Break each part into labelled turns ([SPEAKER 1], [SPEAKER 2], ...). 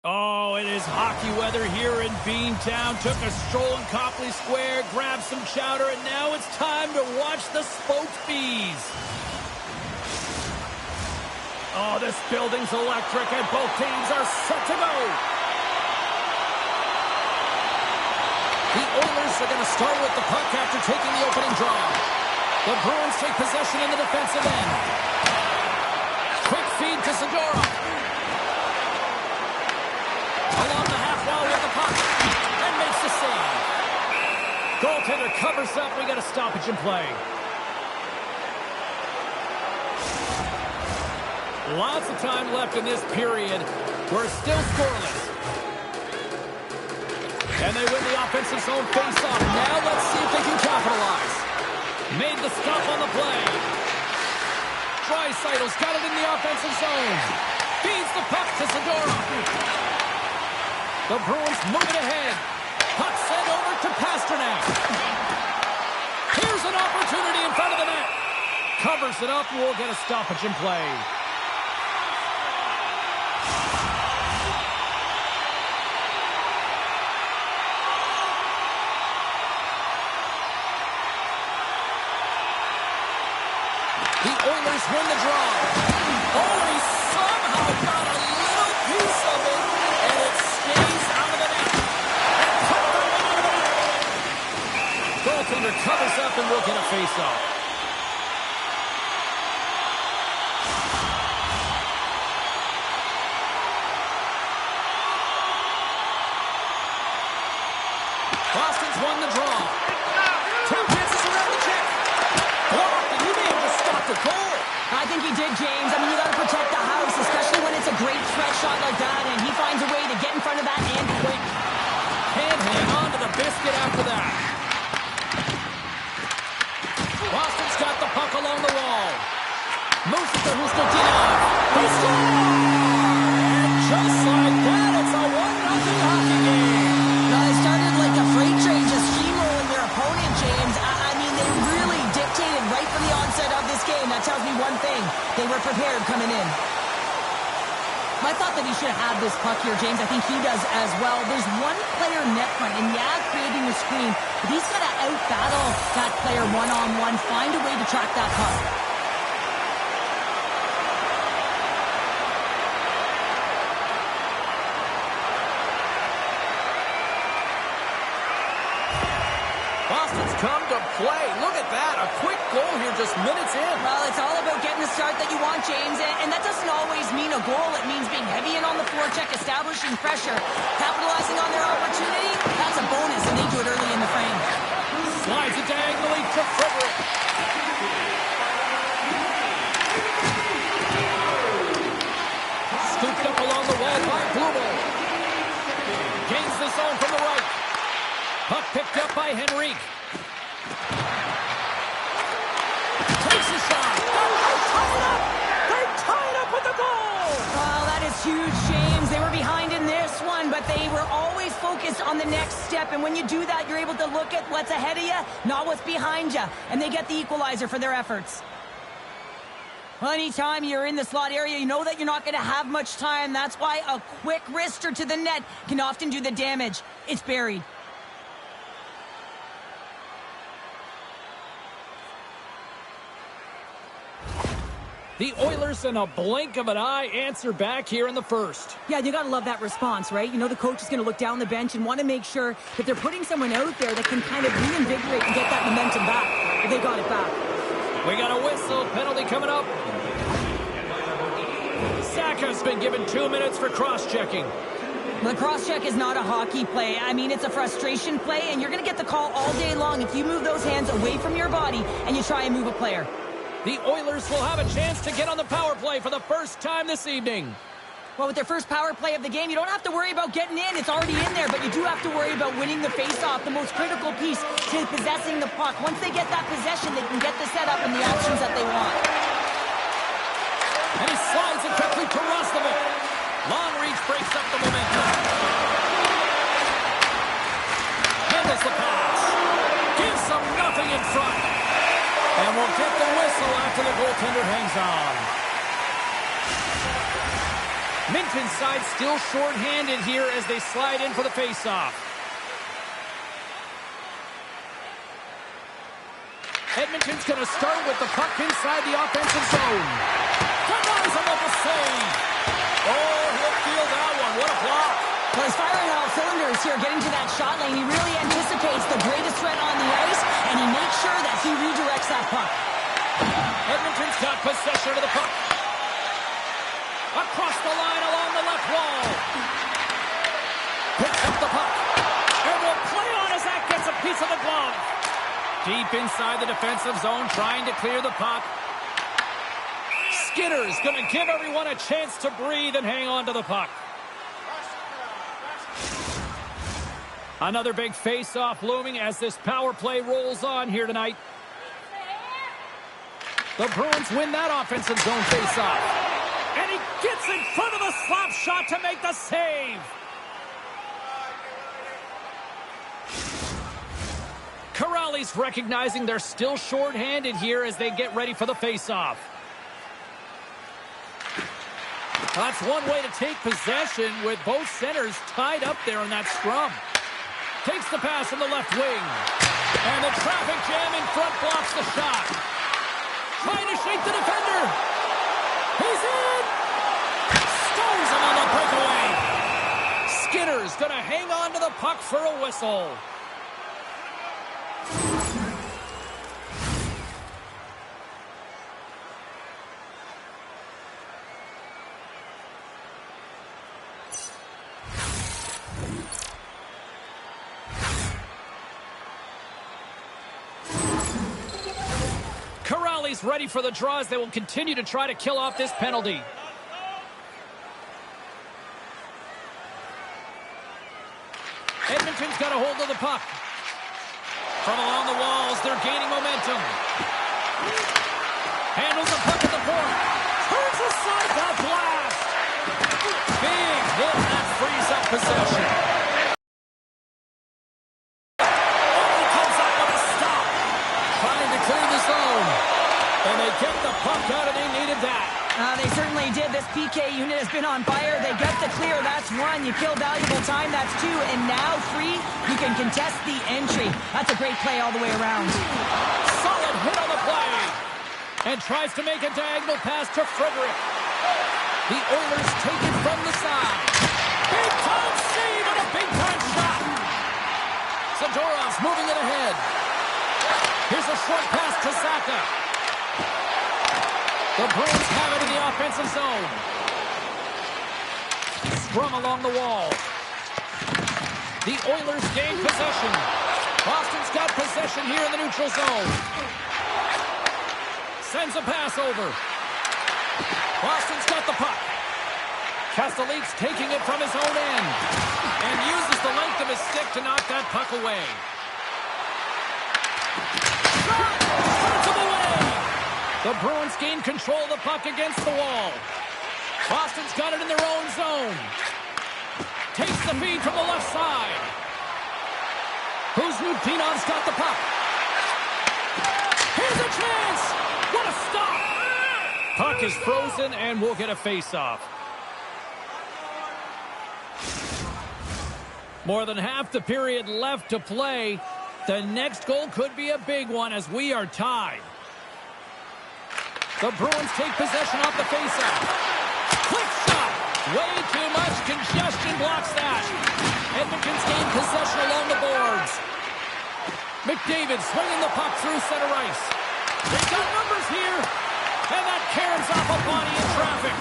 [SPEAKER 1] Oh, it is hockey weather here in Beantown. Took a stroll in Copley Square, grabbed some chowder, and now it's time to watch the Spoked Bees. Oh, this building's electric, and both teams are set to go. The Oilers are going to start with the puck after taking the opening draw. The Bruins take possession in the defensive end. Quick feed to Segura. Along the half wall with the puck. And makes the save. Goaltender covers up. We got a stoppage in play. Lots of time left in this period. We're still scoreless. And they win the offensive zone face-off. Now let's see if they can capitalize. Made the stop on the play. Draisaitl's got it in the offensive zone. Feeds the puck to Segura. The Bruins moving ahead. Puck sent over to Pasternak. Here's an opportunity in front of the net. Covers it up, and we'll get a stoppage in play. The Oilers win the draw. Oh, he somehow got a little piece of it, and it stays out of the net. Goaltender covers up, and we'll get a face-off. Boston's won the draw. Two chances around the check. Blocked, and he may have just stopped a goal.
[SPEAKER 2] I think he did, James. I mean, you got to protect the house, especially when it's a great threat shot like that, and he finds a way to get in front of that and quick.
[SPEAKER 1] Can't hang on to the biscuit after that. Boston's got the puck along the wall. Moves it to Hustovkinov. He scores! And just like that, it's a 1-0 hockey game.
[SPEAKER 2] Now, they started like a freight train just steamrolling their opponent, James. I mean, they really dictated right from the onset of this game. That tells me one thing. They were prepared coming in. I thought that he should have had this puck here, James. I think he does as well. There's one player net front, and creating the screen. But he's got to out-battle that player one-on-one, find a way to track that puck.
[SPEAKER 1] Boston's come to play. Look at that. A quick goal here just minutes in.
[SPEAKER 2] Well, it's all about getting the start that you want, James. And that doesn't always mean a goal. It means being heavy in on the forecheck, establishing pressure, capitalizing on their opportunity. That's a bonus, and they do it early in the frame.
[SPEAKER 1] Slides it diagonally to Frederick. Scooped up along the wall by Blumel. Gains the zone from the right. Puck picked up by Henrique. Takes a shot. They're tied up. They're tied up with the goal.
[SPEAKER 2] Well, that is huge, James. They were behind in this one, but they were always focused on the next step. And when you do that, you're able to look at what's ahead of you, not what's behind you. And they get the equalizer for their efforts. Well, anytime you're in the slot area, you know that you're not going to have much time. That's why a quick wrister to the net can often do the damage. It's buried.
[SPEAKER 1] The Oilers, in a blink of an eye, answer back here in the first.
[SPEAKER 2] Yeah, you got to love that response, right? You know the coach is going to look down the bench and want to make sure that they're putting someone out there that can kind of reinvigorate and get that momentum back. But they got it back.
[SPEAKER 1] We got a whistle. Penalty coming up. Saka's been given 2 minutes for cross-checking.
[SPEAKER 2] The cross-check is not a hockey play. I mean, it's a frustration play, and you're going to get the call all day long if you move those hands away from your body and you try and move a player.
[SPEAKER 1] The Oilers will have a chance to get on the power play for the first time this evening.
[SPEAKER 2] Well, with their first power play of the game, you don't have to worry about getting in. It's already in there, but you do have to worry about winning the face-off, the most critical piece to possessing the puck. Once they get that possession, they can get the setup and the actions that they want.
[SPEAKER 1] And he slides it quickly to Roslovic. Long reach breaks up the momentum. Handles the pass. Gives them nothing in front. And we'll get the whistle after the goaltender hangs on. Minton's side still short-handed here as they slide in for the face-off. Edmonton's going to start with the puck inside the offensive zone. Denies him with the save. Oh, he'll feel that one. What a block.
[SPEAKER 2] Well, he's firing all cylinders here, getting to that shot lane. He really anticipates the greatest threat on the ice, and he makes sure that he redirects that puck.
[SPEAKER 1] Edmonton's got possession of the puck. Across the line along the left wall. Picks up the puck. And will play on as that gets a piece of the glove. Deep inside the defensive zone, trying to clear the puck. Skinner's going to give everyone a chance to breathe and hang on to the puck. Another big face-off looming as this power play rolls on here tonight. The Bruins win that offensive zone face-off. And he gets in front of the slap shot to make the save. Corrali's recognizing they're still short-handed here as they get ready for the face-off. That's one way to take possession with both centers tied up there in that scrum. Takes the pass from the left wing. And the traffic jam in front blocks the shot. Trying to shake the defender. He's in. Stones him on the breakaway. Skinner's going to hang on to the puck for a whistle. Corrali's ready for the draws. They will continue to try to kill off this penalty. Edmonton's got a hold of the puck. From along the walls, they're gaining momentum. Handles the puck at the point. Turns aside that blast. Big hit that frees up possession. Only comes up with a stop. Trying to clear the zone. And they get the puck out and they needed that.
[SPEAKER 2] They certainly did. This PK unit has been on fire. They get the clear. That's one. You kill valuable time. That's two. And now, free, you can contest the entry. That's a great play all the way around.
[SPEAKER 1] Solid hit on the play. And tries to make a diagonal pass to Frederick. The Oilers take it from the side. Big-time save and a big-time shot. Zadorov's moving it ahead. Here's a short pass to Zaka. The Bruins have it in the offensive zone. Scrum along the wall. The Oilers gain possession. Boston's got possession here in the neutral zone. Sends a pass over. Boston's got the puck. Castellique's taking it from his own end. And uses the length of his stick to knock that puck away. Puts him away. The Bruins gain control of the puck against the wall. Boston's got it in their own zone. Takes the feed from the left side. Kuznikov's got the puck. Here's a chance. What a stop. Puck is frozen and we'll get a face-off. More than half the period left to play. The next goal could be a big one as we are tied. The Bruins take possession off the faceoff. Quick shot. Way too much congestion blocks that. Edmonton's gained possession along the boards. McDavid swinging the puck through center ice. They've got numbers here. And that caroms off a body in traffic.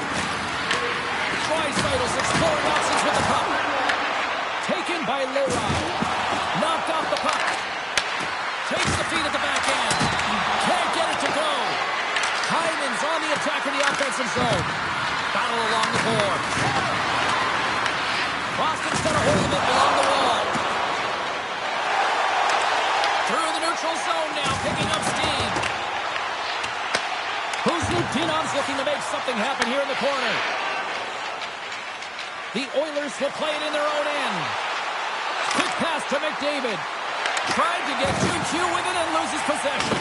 [SPEAKER 1] Draisaitl exploring options with the puck. Taken by Leroy. Knocked off the puck. Takes the feed at the back end. Can't get it to go. Hyman's on the attack in the offensive zone. Battle along the boards. Boston's got a hold of it along the wall. Through the neutral zone now, picking up steam. Kuznikov's looking to make something happen here in the corner. The Oilers will play it in their own end. Quick pass to McDavid. Tried to get 2-2 with it and loses possession.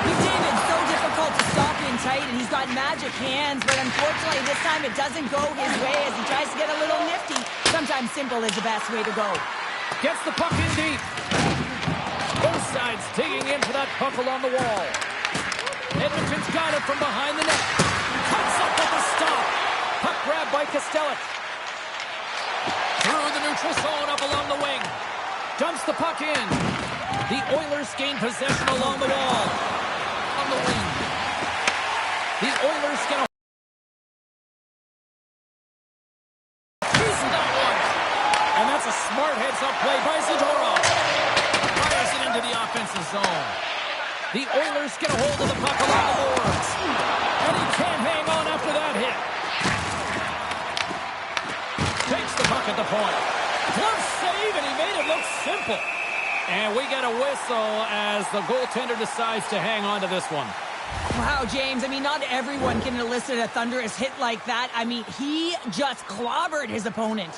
[SPEAKER 2] McDavid's so difficult to stop in in tight, and he's got magic hands, but unfortunately this time it doesn't go his way as he tries to get a little nifty. Sometimes simple is the best way to go.
[SPEAKER 1] Gets the puck in deep. Both sides digging in for that puck along the wall. Edmonton's got it from behind the net. Cuts up with the stop. Puck grab by Kostelic. Through the neutral zone up along the wing. Dumps the puck in. The Oilers gain possession along the wall. On the wing. The Oilers get a... He's that one. And that's a smart heads-up play by Zadorov. Fires it into the offensive zone. The Oilers get a hold of the puck along the boards. And he can't hang on after that hit. Takes the puck at the point. Glove save, and he made it look simple. And we get a whistle as the goaltender decides to hang on to this one.
[SPEAKER 2] Wow, James, I mean, not everyone can elicit a thunderous hit like that. I mean, he just clobbered his opponent.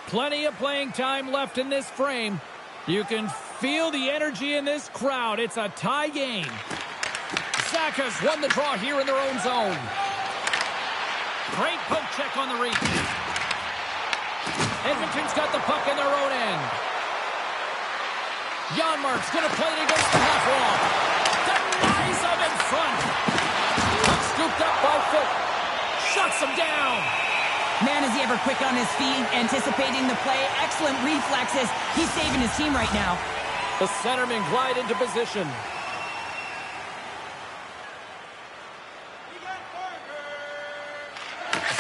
[SPEAKER 1] Plenty of playing time left in this frame. You can feel the energy in this crowd. It's a tie game. Saka's won the draw here in their own zone. Great poke check on the reach. Edmonton's got the puck in their own end. Janmark's going to play it against the half wall. Denies him in front. Puck scooped up by Foot. Shuts him down.
[SPEAKER 2] Man, is he ever quick on his feet, anticipating the play. Excellent reflexes. He's saving his team right now.
[SPEAKER 1] The centermen glide into position.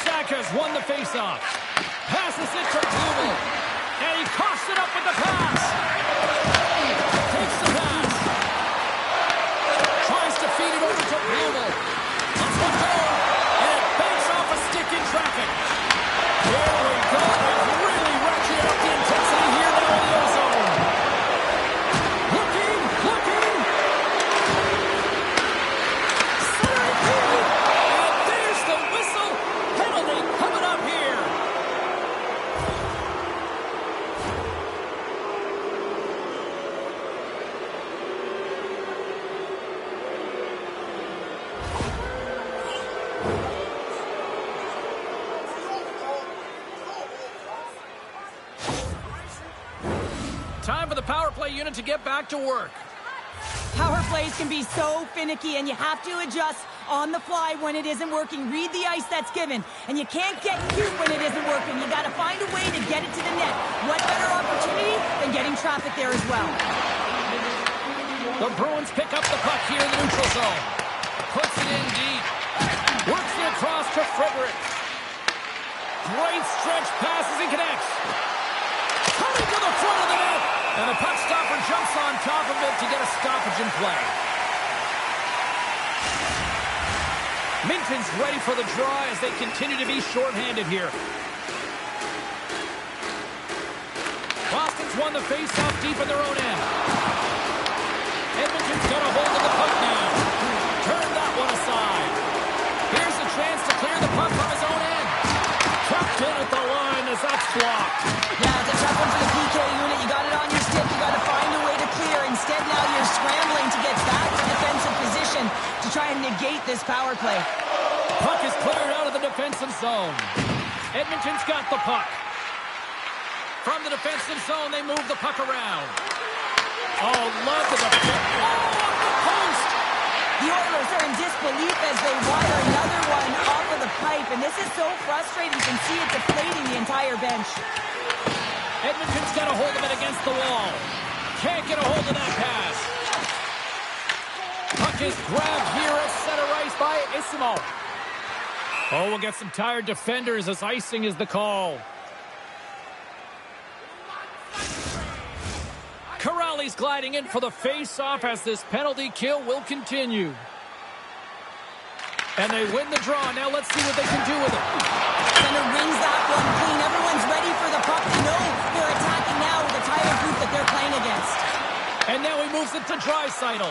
[SPEAKER 1] Saka's won the faceoff. Passes it to Blumel. And he coughs it up with the pass. Takes the pass. Tries to feed it over to Blumel. Let's go. And it banks off a stick in traffic. There we go. They've really ratcheted up the intensity here now in the ozone. Looking. Center field. And there's the whistle. Penalty coming up here. Time for the power play unit to get back to work.
[SPEAKER 2] Power plays can be so finicky, and you have to adjust on the fly when it isn't working. Read the ice that's given, and you can't get cute when it isn't working. You got to find a way to get it to the net. What better opportunity than getting traffic there as well?
[SPEAKER 1] The Bruins pick up the puck here in the neutral zone. Puts it in deep. Works it across to Frederick. Great stretch passes and connects. Coming to the front of the net. And the puck stopper jumps on top of it to get a stoppage in play. Minton's ready for the draw as they continue to be shorthanded here. Boston's won the faceoff deep in their own end. Edmonton's got a hold of the puck now. Turn that one aside. Here's a chance to clear the puck from his own end. Tucked in at the line as that's blocked.
[SPEAKER 2] Yeah, it's a tough one for the PK unit. You got it on your stick. You got to find a way to clear. Instead, now you're scrambling to get back to defensive position to try and negate this power play.
[SPEAKER 1] Puck is cleared out of the defensive zone. Edmonton's got the puck. From the defensive zone, they move the puck around. Oh, love the defense. Oh, off the post!
[SPEAKER 2] The Oilers are in disbelief as they wire another one off of the pipe, and this is so frustrating. You can see it deflating the entire bench.
[SPEAKER 1] Edmonton's got a hold of it against the wall. Can't get a hold of that pass. Puck is grabbed here at center ice by Isimo. Oh, we'll get some tired defenders as icing is the call. Corrali's gliding in for the face-off as this penalty kill will continue. And they win the draw. Now let's see what they can do with it.
[SPEAKER 2] Center rings that one clean. Everyone's ready for the puck. They know they're attacking now with the tired group that they're playing against.
[SPEAKER 1] And now he moves it to Draisaitl.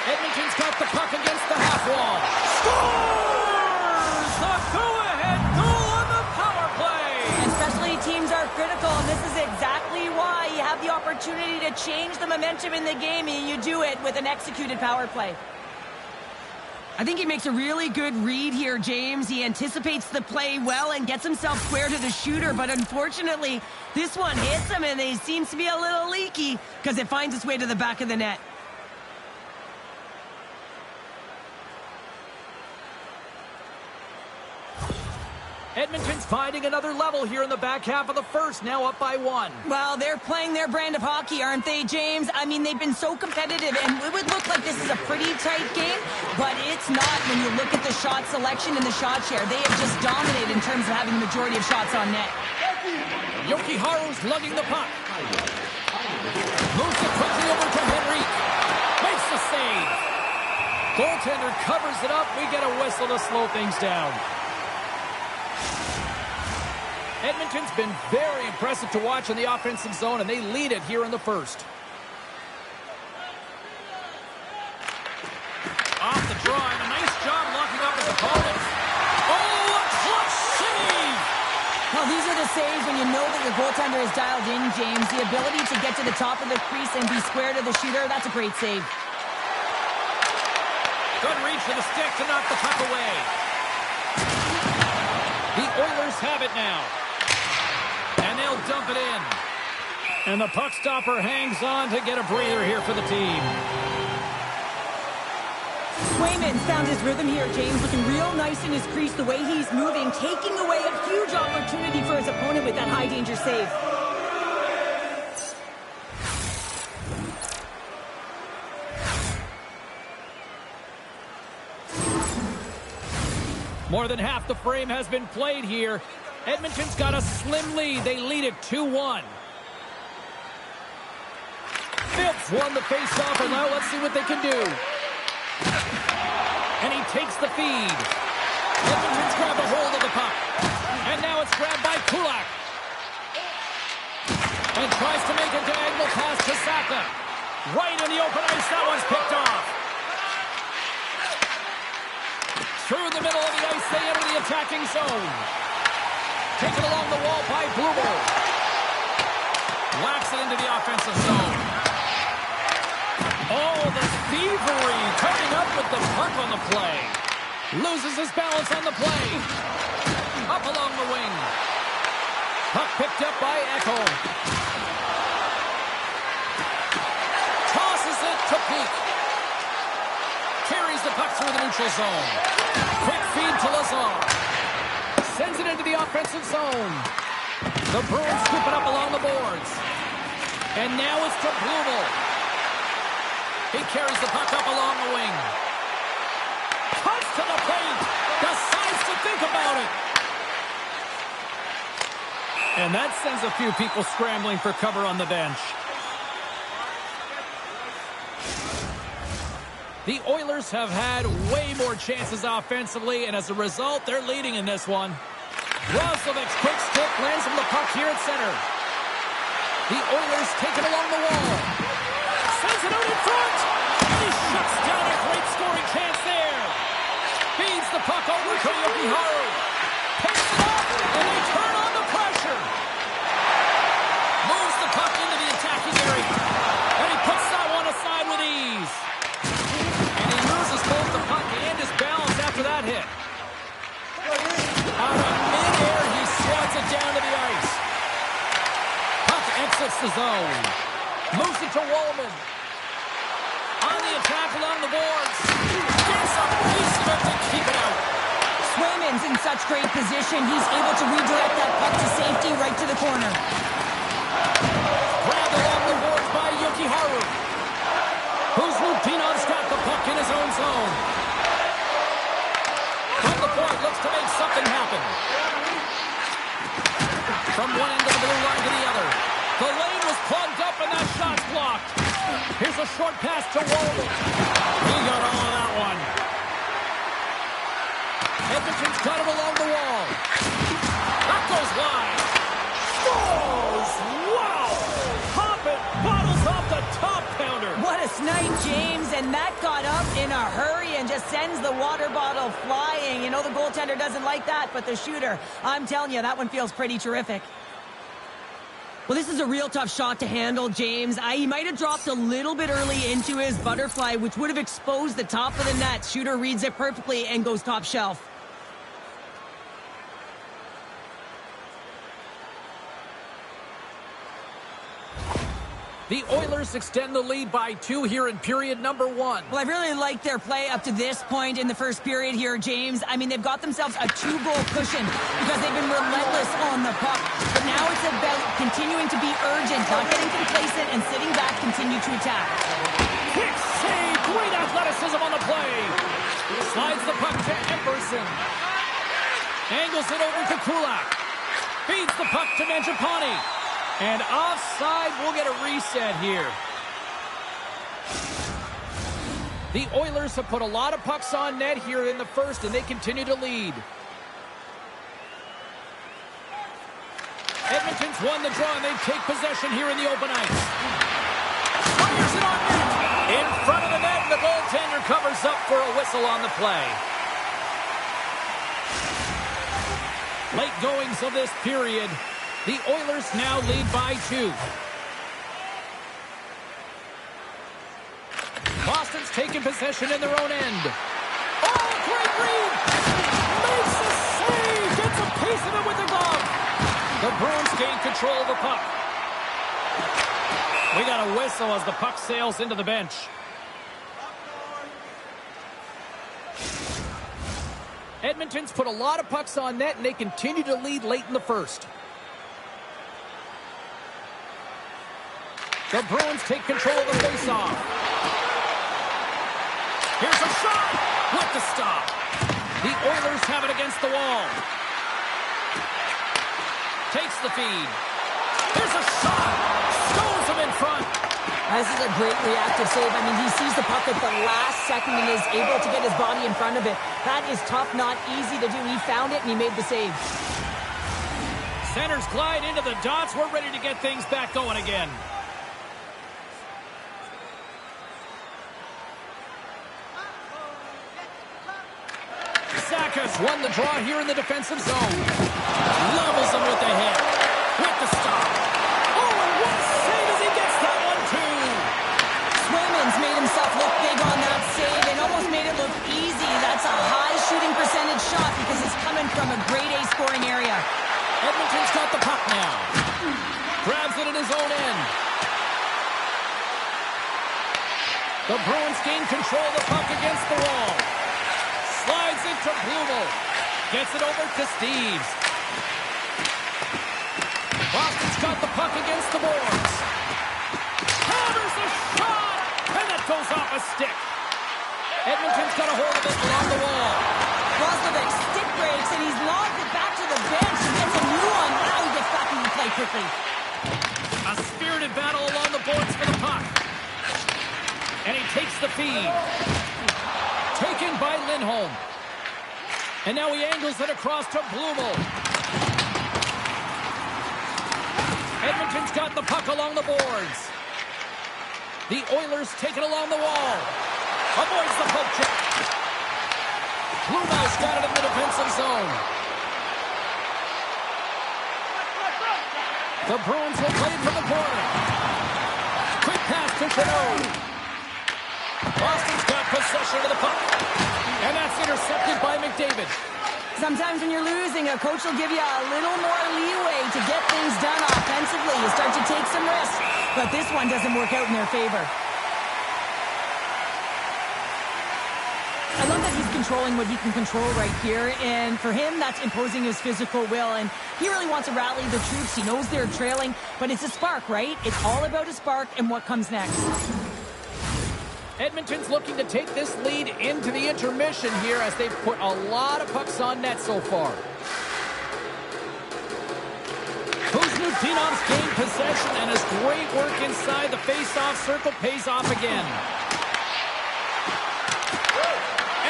[SPEAKER 1] Edmonton's got the puck against the half wall. Scores! The go-ahead goal on the power play!
[SPEAKER 2] And especially teams are critical, and this is exactly opportunity to change the momentum in the game, and you do it with an executed power play. I think he makes a really good read here, James. He anticipates the play well and gets himself square to the shooter, but unfortunately, this one hits him, and he seems to be a little leaky because it finds its way to the back of the net.
[SPEAKER 1] Edmonton's finding another level here in the back half of the first, now up by 1.
[SPEAKER 2] Well, they're playing their brand of hockey, aren't they, James? I mean, they've been so competitive, and it would look like this is a pretty tight game, but it's not when you look at the shot selection and the shot share. They have just dominated in terms of having the majority of shots on net.
[SPEAKER 1] Jokiharju's lugging the puck. Moves it quickly over to Henrique. Makes the save. Goaltender covers it up. We get a whistle to slow things down. Edmonton's been very impressive to watch in the offensive zone, and they lead it here in the first. Off the draw, and a nice job locking up his opponents. Oh, a clutch save!
[SPEAKER 2] Well, these are the saves when you know that your goaltender is dialed in, James. The ability to get to the top of the crease and be square to the shooter, that's a great save.
[SPEAKER 1] Good reach for the stick to knock the puck away. The Oilers have it now. And they'll dump it in. And the puck stopper hangs on to get a breather here for the team.
[SPEAKER 2] Swayman's found his rhythm here, James, looking real nice in his crease, the way he's moving, taking away a huge opportunity for his opponent with that high-danger save.
[SPEAKER 1] More than half the frame has been played here. Edmonton's got a slim lead. They lead it 2-1. Phillips won the faceoff, and now let's see what they can do. And he takes the feed. Edmonton's grabbed a hold of the puck. And now it's grabbed by Kulak. And tries to make a diagonal pass to Saka. Right in the open ice. That one's picked off. Through the middle of the ice, they enter the attacking zone. Taken along the wall by Bloomer. Whacks it into the offensive zone. Oh, the thievery coming up with the puck on the play. Loses his balance on the play. Up along the wing. Puck picked up by Echo. Tosses it to Peak. Carries the puck through the neutral zone. Quick feed to Lazar. Sends it into the offensive zone. The Bruins scoop it up along the boards. And now it's to Blumel. He carries the puck up along the wing. Cuts to the paint. Decides to think about it. And that sends a few people scrambling for cover on the bench. The Oilers have had way more chances offensively, and as a result, they're leading in this one. Roslovic's quick stick lands him the puck here at center. The Oilers take it along the wall. Sends it out in front. And he shuts down a great scoring chance there. Feeds the puck over to Jokiharju. Picks it up, and they turn on the pressure. Moves the puck into the attacking area. And he puts that one aside with ease. Both the puck and his balance after that hit. Out of midair, he slots it down to the ice. Puck exits the zone. Moves it to Wallman. On the attack along the boards. Gets a piece of it to keep it out.
[SPEAKER 2] Swayman's in such great position. He's able to redirect that puck to safety right to the corner.
[SPEAKER 1] Grabbed along the boards by Jokiharju. Who's Lutinov's got the puck in his own zone. From the point, looks to make something happen. From one end of the blue line to the other. The lane was plugged up and that shot's blocked. Here's a short pass to Wallman. He got all of that one. Edmonton's got it along the wall. That goes wide. Scores! Wow! Pop it! Bottles off the top pounder.
[SPEAKER 2] What a snipe, James, and that got up in a hurry and just sends the water bottle flying. You know the goaltender doesn't like that, but the shooter, I'm telling you, that one feels pretty terrific. Well, this is a real tough shot to handle, James. He might have dropped a little bit early into his butterfly, which would have exposed the top of the net. Shooter reads it perfectly and goes top shelf.
[SPEAKER 1] The Oilers extend the lead by 2 here in period number 1.
[SPEAKER 2] Well, I really liked their play up to this point in the first period here, James. I mean, they've got themselves a 2-goal cushion because they've been relentless on the puck. But now it's about continuing to be urgent, not getting complacent, and sitting back, continue to attack.
[SPEAKER 1] Quick save! Great athleticism on the play! Slides the puck to Emerson. Angles it over to Kulak. Feeds the puck to Mangiapane. And offside, we'll get a reset here. The Oilers have put a lot of pucks on net here in the first, and they continue to lead. Edmonton's won the draw, and they take possession here in the open ice. Fires it on net. In front of the net, and the goaltender covers up for a whistle on the play. Late goings of this period. The Oilers now lead by 2. Boston's taking possession in their own end. Oh, great read! Makes a save! Gets a piece of it with the glove. The Bruins gain control of the puck. We got a whistle as the puck sails into the bench. Edmonton's put a lot of pucks on net, and they continue to lead late in the first. The Bruins take control of the faceoff. Here's a shot with the stop. The Oilers have it against the wall. Takes the feed. Here's a shot. Stones him in front.
[SPEAKER 2] This is a great reactive save. I mean, he sees the puck at the last second and is able to get his body in front of it. That is tough, not easy to do. He found it and he made the save.
[SPEAKER 1] Centers glide into the dots. We're ready to get things back going again. Sakas won the draw here in the defensive zone. Levels him with the hit. With the stop. Oh, and what a save as he gets that one, too.
[SPEAKER 2] Swayman's made himself look big on that save and almost made it look easy. That's a high shooting percentage shot because it's coming from a grade A scoring area.
[SPEAKER 1] Edmonton's got the puck now. Grabs it in his own end. The Bruins gain control of the puck against the wall. Slides it to Blumel. Gets it over to Steves. Boston's got the puck against the boards. Hammers a shot! And that goes off a stick. Edmonton's got a hold of it along the wall.
[SPEAKER 2] Roslovic stick breaks and he's lobbed it back to the bench and gets a new one. Now he gets back into play quickly.
[SPEAKER 1] A spirited battle along the boards for the puck. And he takes the feed. Taken by Lindholm. And now he angles it across to Blumel. Edmonton's got the puck along the boards. The Oilers take it along the wall. Avoids the poke check. Blumel's got it in the defensive zone. The Bruins will play it from the corner. Quick pass to Chenot. Boston's got possession of the puck. And that's intercepted by McDavid.
[SPEAKER 2] Sometimes when you're losing, a coach will give you a little more leeway to get things done offensively. You start to take some risks, but this one doesn't work out in their favor. I love that he's controlling what he can control right here, and for him, that's imposing his physical will, and he really wants to rally the troops. He knows they're trailing, but it's a spark, right? It's all about a spark and what comes next.
[SPEAKER 1] Edmonton's looking to take this lead into the intermission here as they've put a lot of pucks on net so far. Kuzmatinov's gained possession, and his great work inside the face-off circle pays off again.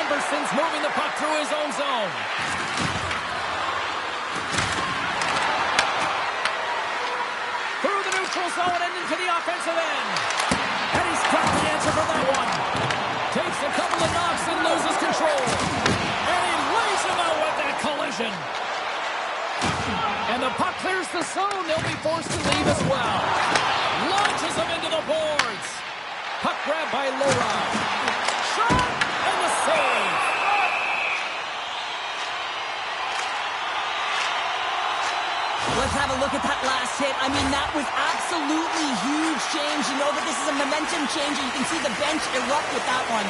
[SPEAKER 1] Emberson's moving the puck through his own zone. Through the neutral zone and into the offensive end. And he's got the answer for that one. Takes a couple of knocks and loses control. And he lays him out with that collision. And the the puck clears the zone, they'll be forced to leave as well. Launches them into the boards. Puck grab by Laura. Shot and the save.
[SPEAKER 2] Let's have a look at that last hit. I mean, that was absolutely huge change. You know that this is a momentum changer. You can see the bench erupt with that one.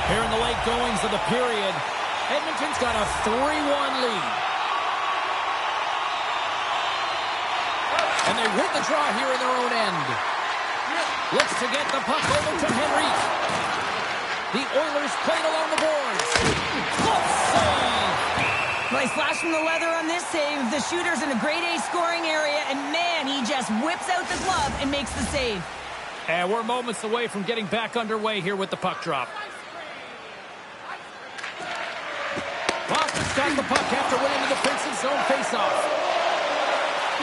[SPEAKER 1] Here in the late goings of the period, Edmonton's got a 3-1 lead. And they win the draw here in their own end. Looks to get the puck over to Henry. The Oilers played along the boards. Glove save!
[SPEAKER 2] Nice flash from the leather on this save. The shooter's in a grade A scoring area, and man, he just whips out the glove and makes the save.
[SPEAKER 1] And we're moments away from getting back underway here with the puck drop. Boston's got the puck after winning the defensive zone faceoff.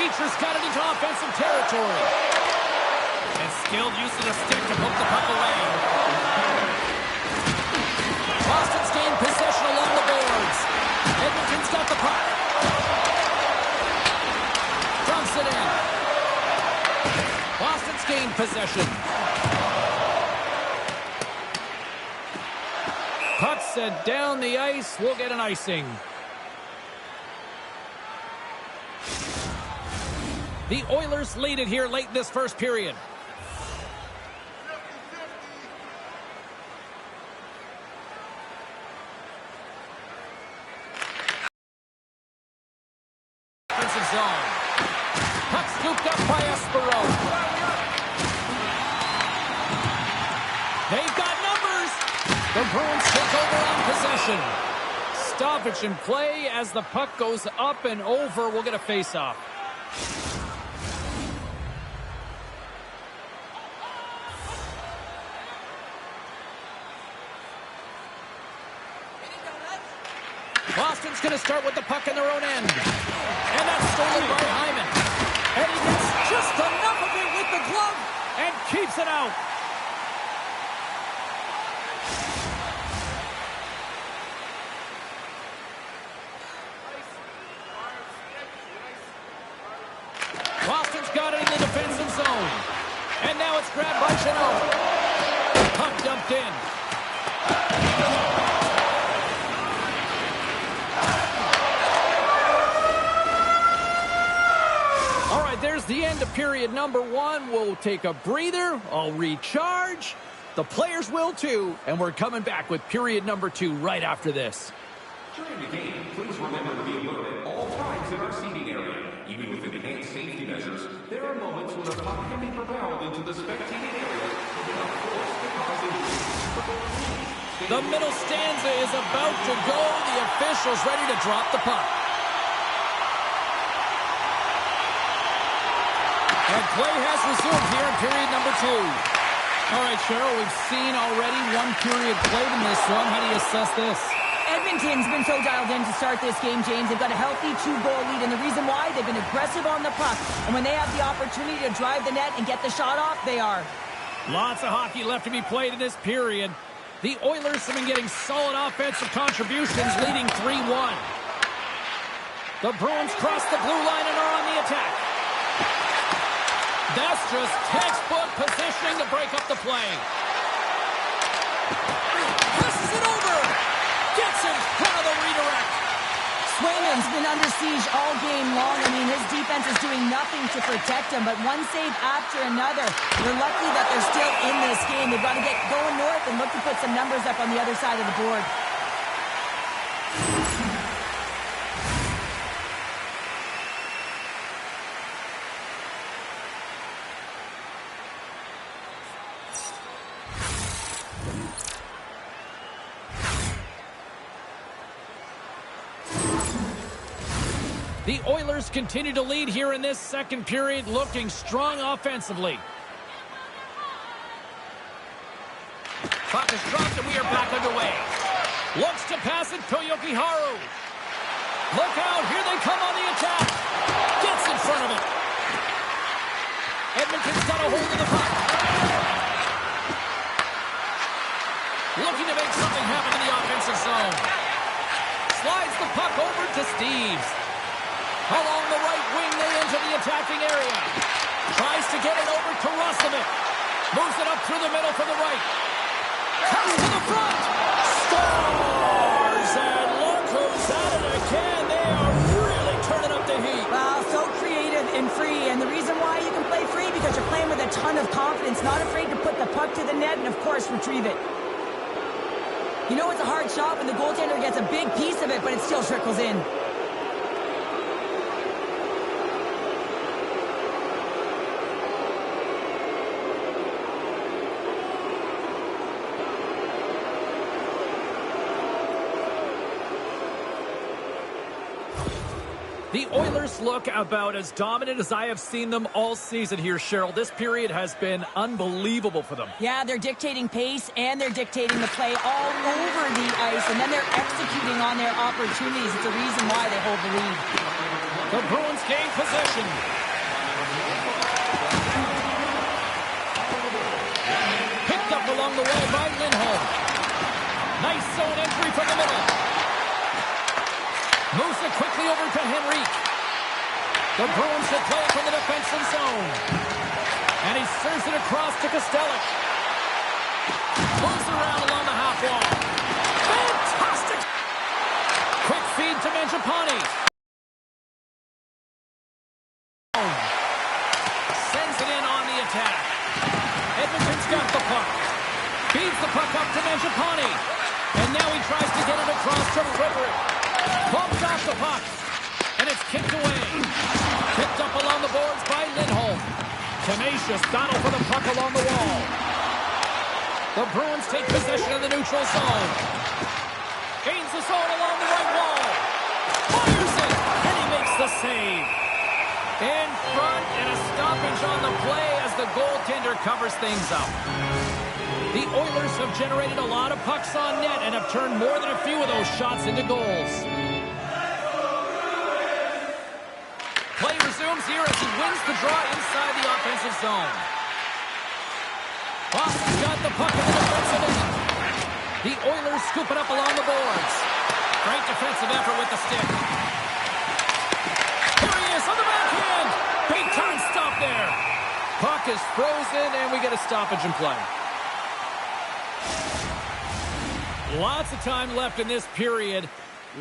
[SPEAKER 1] Beecher's got it into offensive territory. And skilled use of the stick to poke the puck away. Boston's gained possession along the boards. Edmonton's got the puck. Dumps it in. Boston's gained possession. Puck set down the ice. We'll get an icing. The Oilers lead it here late in this first period. Offensive zone. Puck scooped up by Espero. They've got numbers. The Bruins take over on possession. Stoppage in play as the puck goes up and over. We'll get a face-off. Boston's going to start with the puck in their own end. And that's stolen by Hyman. And he gets just enough of it with the glove and keeps it out. Boston's got it in the defensive zone. And now it's grabbed by Chanot. Puck dumped in. All right, there's the end of period number 1. We'll take a breather. I'll recharge. The players will too. And we're coming back with period number 2 right after this.
[SPEAKER 3] During the game, please remember to be alert at all times in our seating area. Even with enhanced safety measures, there are moments when the puck can be propelled into the spectating area without force to cause injury.
[SPEAKER 1] The middle stanza is about to go. The official's ready to drop the puck. And play has resumed here in period number 2. All right, Cheryl, we've seen already one period played in this one. How do you assess this?
[SPEAKER 2] Edmonton's been so dialed in to start this game, James. They've got a healthy 2-goal lead, and the reason why, they've been aggressive on the puck. And when they have the opportunity to drive the net and get the shot off, they are.
[SPEAKER 1] Lots of hockey left to be played in this period. The Oilers have been getting solid offensive contributions, leading 3-1. The Bruins cross the blue line and are on the attack. That's just textbook positioning to break up the play. Passes it over. Gets in front of the redirect.
[SPEAKER 2] Swayman's been under siege all game long. I mean, his defense is doing nothing to protect him, but one save after another. They're lucky that they're still in this game. They've got to get going north and look to put some numbers up on the other side of the board.
[SPEAKER 1] The Oilers continue to lead here in this second period, looking strong offensively. Puck is dropped and we are back underway. Looks to pass it, Toyoki-Haru. Look out, here they come on the attack. Gets in front of it. Edmonton's got a hold of the puck. Looking to make something happen in the offensive zone. to Steves. Along the right wing, they enter the attacking area. Tries to get it over to Russell. Moves it up through the middle for the right. Comes to the front. Scores! And look who's at it again. They are really turning up the heat.
[SPEAKER 2] Wow, so creative and free. And the reason why you can play free, because you're playing with a ton of confidence, not afraid to put the puck to the net and, of course, retrieve it. You know it's a hard shot when the goaltender gets a big piece of it, but it still trickles in.
[SPEAKER 1] The Oilers look about as dominant as I have seen them all season here, Cheryl. This period has been unbelievable for them.
[SPEAKER 2] Yeah, they're dictating pace and they're dictating the play all over the ice, and then they're executing on their opportunities. It's a reason why they hold the lead.
[SPEAKER 1] The Bruins gain possession. Picked up along the wall by Lindholm. Nice zone entry from the middle. Moves it quickly over to Henrique. The Bruins should play it from the defensive zone. And he serves it across to Kostelic. Moves around along the half wall. Fantastic! Quick feed to Mangiapane. Sends it in on the attack. Edmonton's got the puck. Feeds the puck up to Mangiapane. And now he tries to get it across to Frederick. Bumped off the puck, and it's kicked away. Picked up along the boards by Lindholm. Tenacious battle for the puck along the wall. The Bruins take possession of the neutral zone. Gains the zone along the right wall. Fires it, and he makes the save. In front, and a stoppage on the play as the goaltender covers things up. The Oilers have generated a lot of pucks on net and have turned more than a few of those shots into goals. Play resumes here as he wins the draw inside the offensive zone. Boston's got the puck in the defensive end. The Oilers scoop it up along the boards. Great defensive effort with the stick. Here he is on the backhand. Big time stop there. Puck is frozen and we get a stoppage in play. Lots of time left in this period.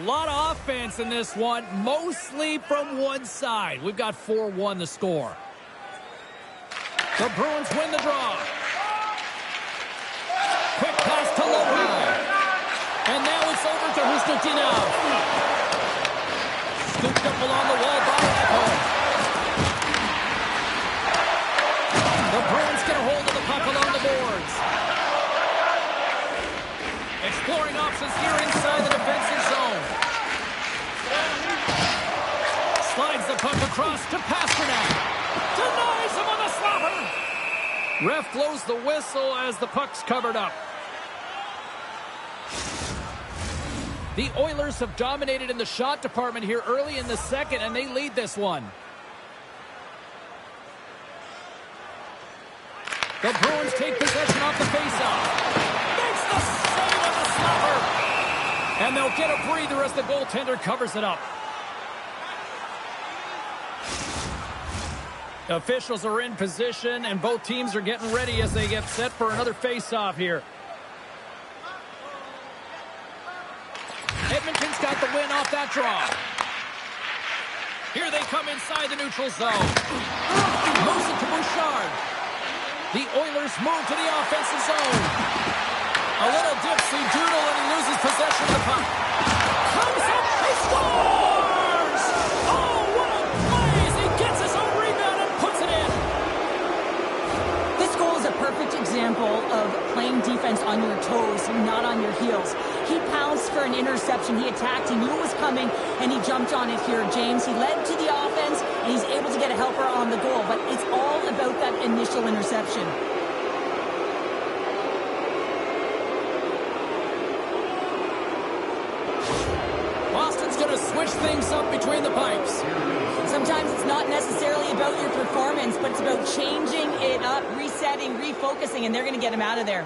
[SPEAKER 1] A lot of offense in this one, mostly from one side. We've got 4-1 to score. The Bruins win the draw. Quick pass to Lohan. And now it's over to Hustotinov. Scooped up along the wall by Edmond. The Bruins get a hold of the puck along the boards. Exploring options here inside the defensive zone. Slides the puck across to Pastrnak. Denies him on the slapper. Ref blows the whistle as the puck's covered up. The Oilers have dominated in the shot department here early in the second, and they lead this one. The Bruins take possession off the faceoff. And they'll get a breather as the goaltender covers it up. Officials are in position, and both teams are getting ready as they get set for another face-off here. Edmonton's got the win off that draw. Here they come inside the neutral zone. Moves it to Bouchard. The Oilers move to the offensive zone. A little dipsy-doodle, and he loses possession of the puck. Comes up, he scores! Oh, what a play as he gets his own rebound and puts it in.
[SPEAKER 2] This goal is a perfect example of playing defense on your toes, not on your heels. He pounced for an interception. He attacked. He knew it was coming, and he jumped on it here, James. He led to the offense, and he's able to get a helper on the goal. But it's all about that initial interception.
[SPEAKER 1] Switch things up between the pipes.
[SPEAKER 2] Sometimes it's not necessarily about your performance, but it's about changing it up, resetting, refocusing, and they're going to get him out of there.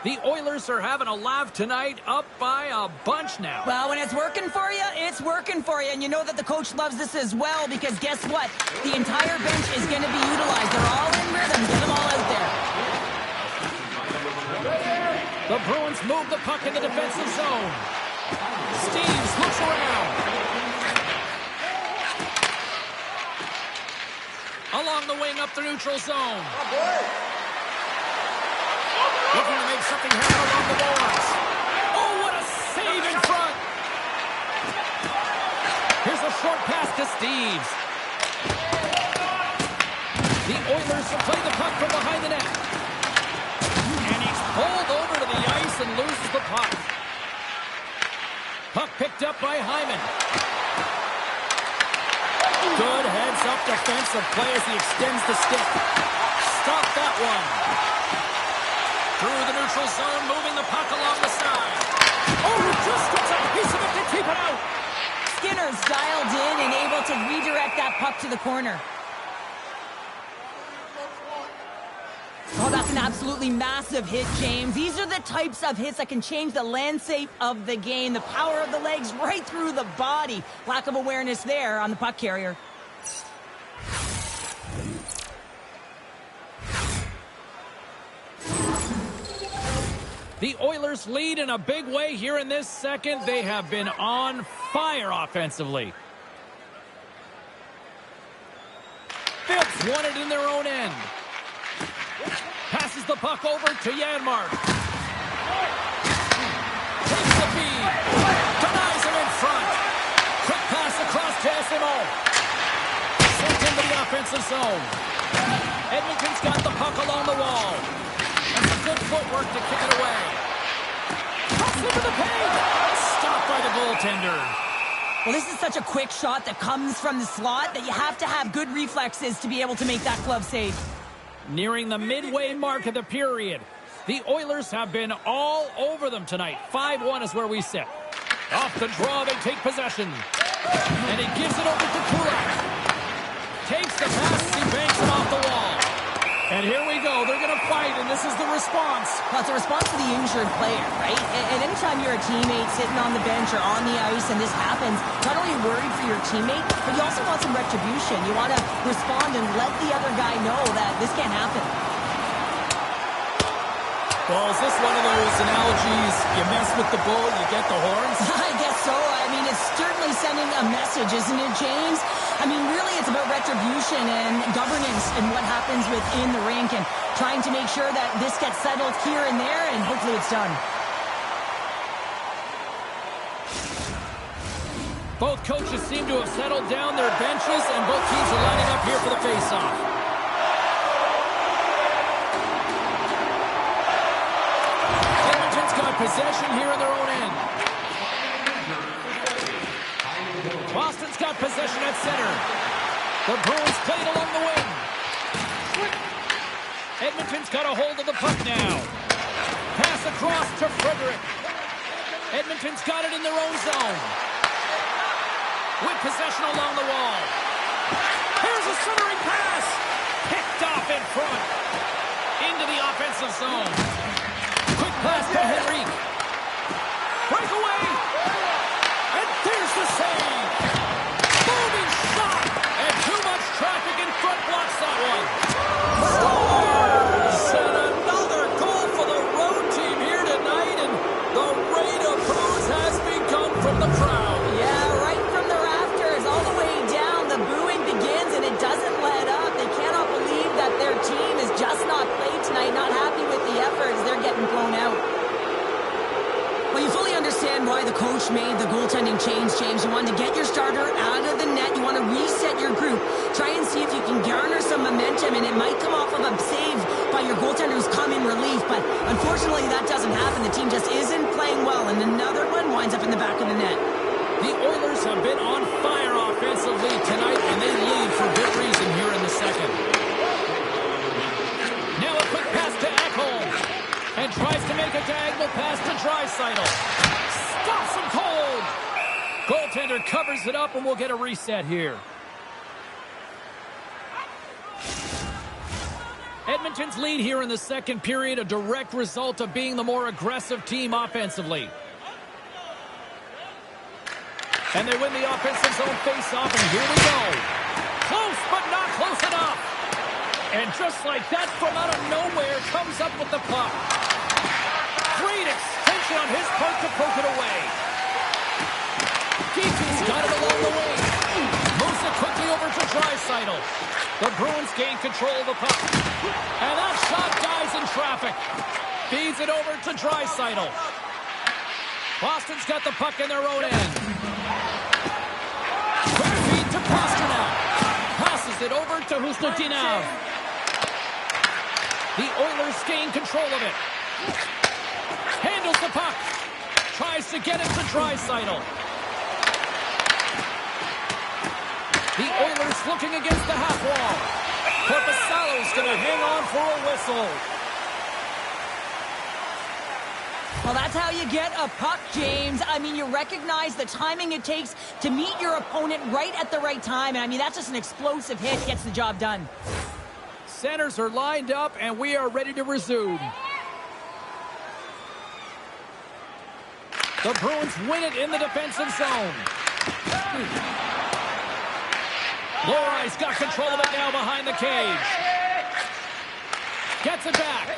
[SPEAKER 1] The Oilers are having a laugh tonight, up by a bunch now.
[SPEAKER 2] Well, when it's working for you, it's working for you. And you know that the coach loves this as well because guess what? The entire bench is going to be utilized. They're all in rhythm. Get them all out there.
[SPEAKER 1] The Bruins move the puck in the defensive zone. Steves looks around. Along the wing up the neutral zone. Looking to make something happen along the boards. Oh, what a save in front. Here's a short pass to Steves. The Oilers play the puck from behind the net. And he's pulled over to the ice and loses the puck. Puck picked up by Hyman. Good heads-up defensive play as he extends the stick. Stop that one. Through the neutral zone, moving the puck along the side. Oh, he just gets a piece of it to keep it out.
[SPEAKER 2] Skinner's dialed in and able to redirect that puck to the corner. Oh, that's an absolutely massive hit, James. These are the types of hits that can change the landscape of the game. The power of the legs right through the body. Lack of awareness there on the puck carrier.
[SPEAKER 1] The Oilers lead in a big way here in this second. They have been on fire offensively. Phillips won it in their own end. Passes the puck over to Janmark. Takes the feed. Denies him in front. Quick pass across to SMO. Sent into the offensive zone. Edmonton's got the puck along the wall. And some good footwork to kick it away. Pass into the paint. Stopped by the goaltender.
[SPEAKER 2] Well, this is such a quick shot that comes from the slot that you have to have good reflexes to be able to make that glove save.
[SPEAKER 1] Nearing the midway mark of the period. The Oilers have been all over them tonight. 5-1 is where we sit. Off the draw, they take possession. And he gives it over to Kulak. Takes the pass, he banks it off the wall. And here we go. They're going to fight, and this is the response.
[SPEAKER 2] Well, it's a response to the injured player, right? And anytime you're a teammate sitting on the bench or on the ice and this happens, not only worried for your teammate, but you also want some retribution. You want to respond and let the other guy know that this can't happen.
[SPEAKER 1] Well, is this one of those analogies, you mess with the bull, you get the horns?
[SPEAKER 2] I guess so. I mean, it's certainly sending a message, isn't it, James? I mean, really, it's about retribution and governance and what happens within the rink and trying to make sure that this gets settled here and there, and hopefully it's done.
[SPEAKER 1] Both coaches seem to have settled down their benches, and both teams are lining up here for the face-off. Edmonton's got possession here in their own end. Boston's got possession at center. The Bruins played along the wing. Edmonton's got a hold of the puck now. Pass across to Frederick. Edmonton's got it in their own zone. With possession along the wall. Here's a centering pass. Picked off in front. Into the offensive zone. Quick pass to Henrique. Breakaway. And there's the save. Booming shot. And too much traffic in front blocks that one. Scores! And another goal for the road team here tonight. And the rain of boos has begun from the crowd.
[SPEAKER 2] Yeah, right from the rafters all the way down. The booing begins and it doesn't let up. They cannot believe that their team is just not played tonight, not happy with the efforts. They're getting blown out. Well, you fully understand why the coach made the goaltending change, James. You want to get your starter out of the net. You want to reset your group. Try and see if you can garner some momentum, and it might come off of a save by your goaltender who's come in relief. But unfortunately, that doesn't happen. The team just isn't playing well, and another one winds up in the back of the net.
[SPEAKER 1] The Oilers have been on fire offensively tonight, and they lead for good reason here in the second. Now a quick pass to Ekholm. And tries to make a diagonal pass to Draisaitl. Stops him cold. Goaltender covers it up, and we'll get a reset here. Edmonton's lead here in the second period, a direct result of being the more aggressive team offensively. And they win the offensive zone face-off, and here we go. Close, but not close enough. And just like that, from out of nowhere, comes up with the puck. Great extension on his part to poke it away. Keeps got it along the wing. Moves it quickly over to Draisaitl. The Bruins gain control of the puck. And that shot dies in traffic. Feeds it over to Draisaitl. Boston's got the puck in their own end. Quick feed to Pastrnak. Passes it over to Husnutdinov. The Oilers gain control of it. Handles the puck. Tries to get it to Draisaitl. The Oilers looking against the half wall. Korpisalo's going to hang on for a whistle.
[SPEAKER 2] Well, that's how you get a puck, James. I mean, you recognize the timing it takes to meet your opponent right at the right time. And I mean, that's just an explosive hit. Gets the job done.
[SPEAKER 1] Centers are lined up, and we are ready to resume. The Bruins win it in the defensive zone. Lorai's got control of it now behind the cage. Gets it back.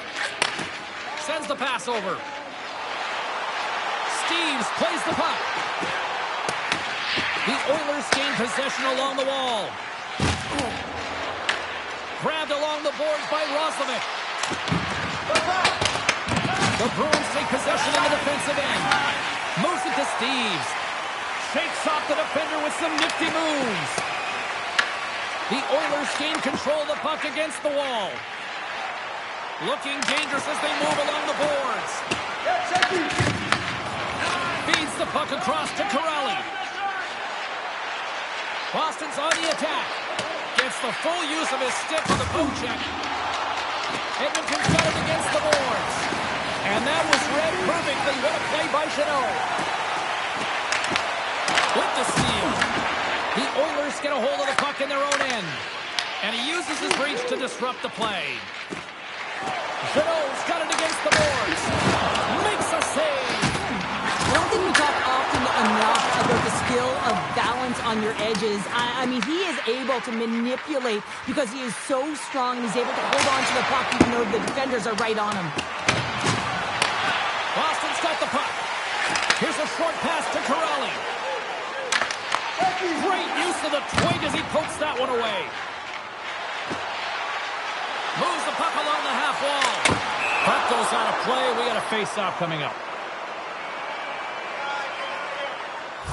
[SPEAKER 1] Sends the pass over. Steves plays the puck. The Oilers gain possession along the wall. Grabbed along the boards by Roslovic. The Bruins take possession in the defensive end. Moves it to Steves. Shakes off the defender with some nifty moves. The Oilers gain control of the puck against the wall. Looking dangerous as they move along the boards. Feeds the puck across to Corelli. Boston's on the attack. Gets the full use of his stick on the poke check. Edmonton's got it against the boards. And that was read perfectly. What a play by Chanot. With the steal. The Oilers get a hold of the puck in their own end. And he uses his reach to disrupt the play. Chanot's got it against the boards. Makes a save.
[SPEAKER 2] I don't think we talk often enough about the skill of balance on your edges. I mean, he is able to manipulate because he is so strong and he's able to hold on to the puck even though the defenders are right on him.
[SPEAKER 1] Boston's got the puck. Here's a short pass to Corelli. Great use of the twig as he pokes that one away. Moves the puck along the half wall. Puck goes out of play. We got a face-off coming up.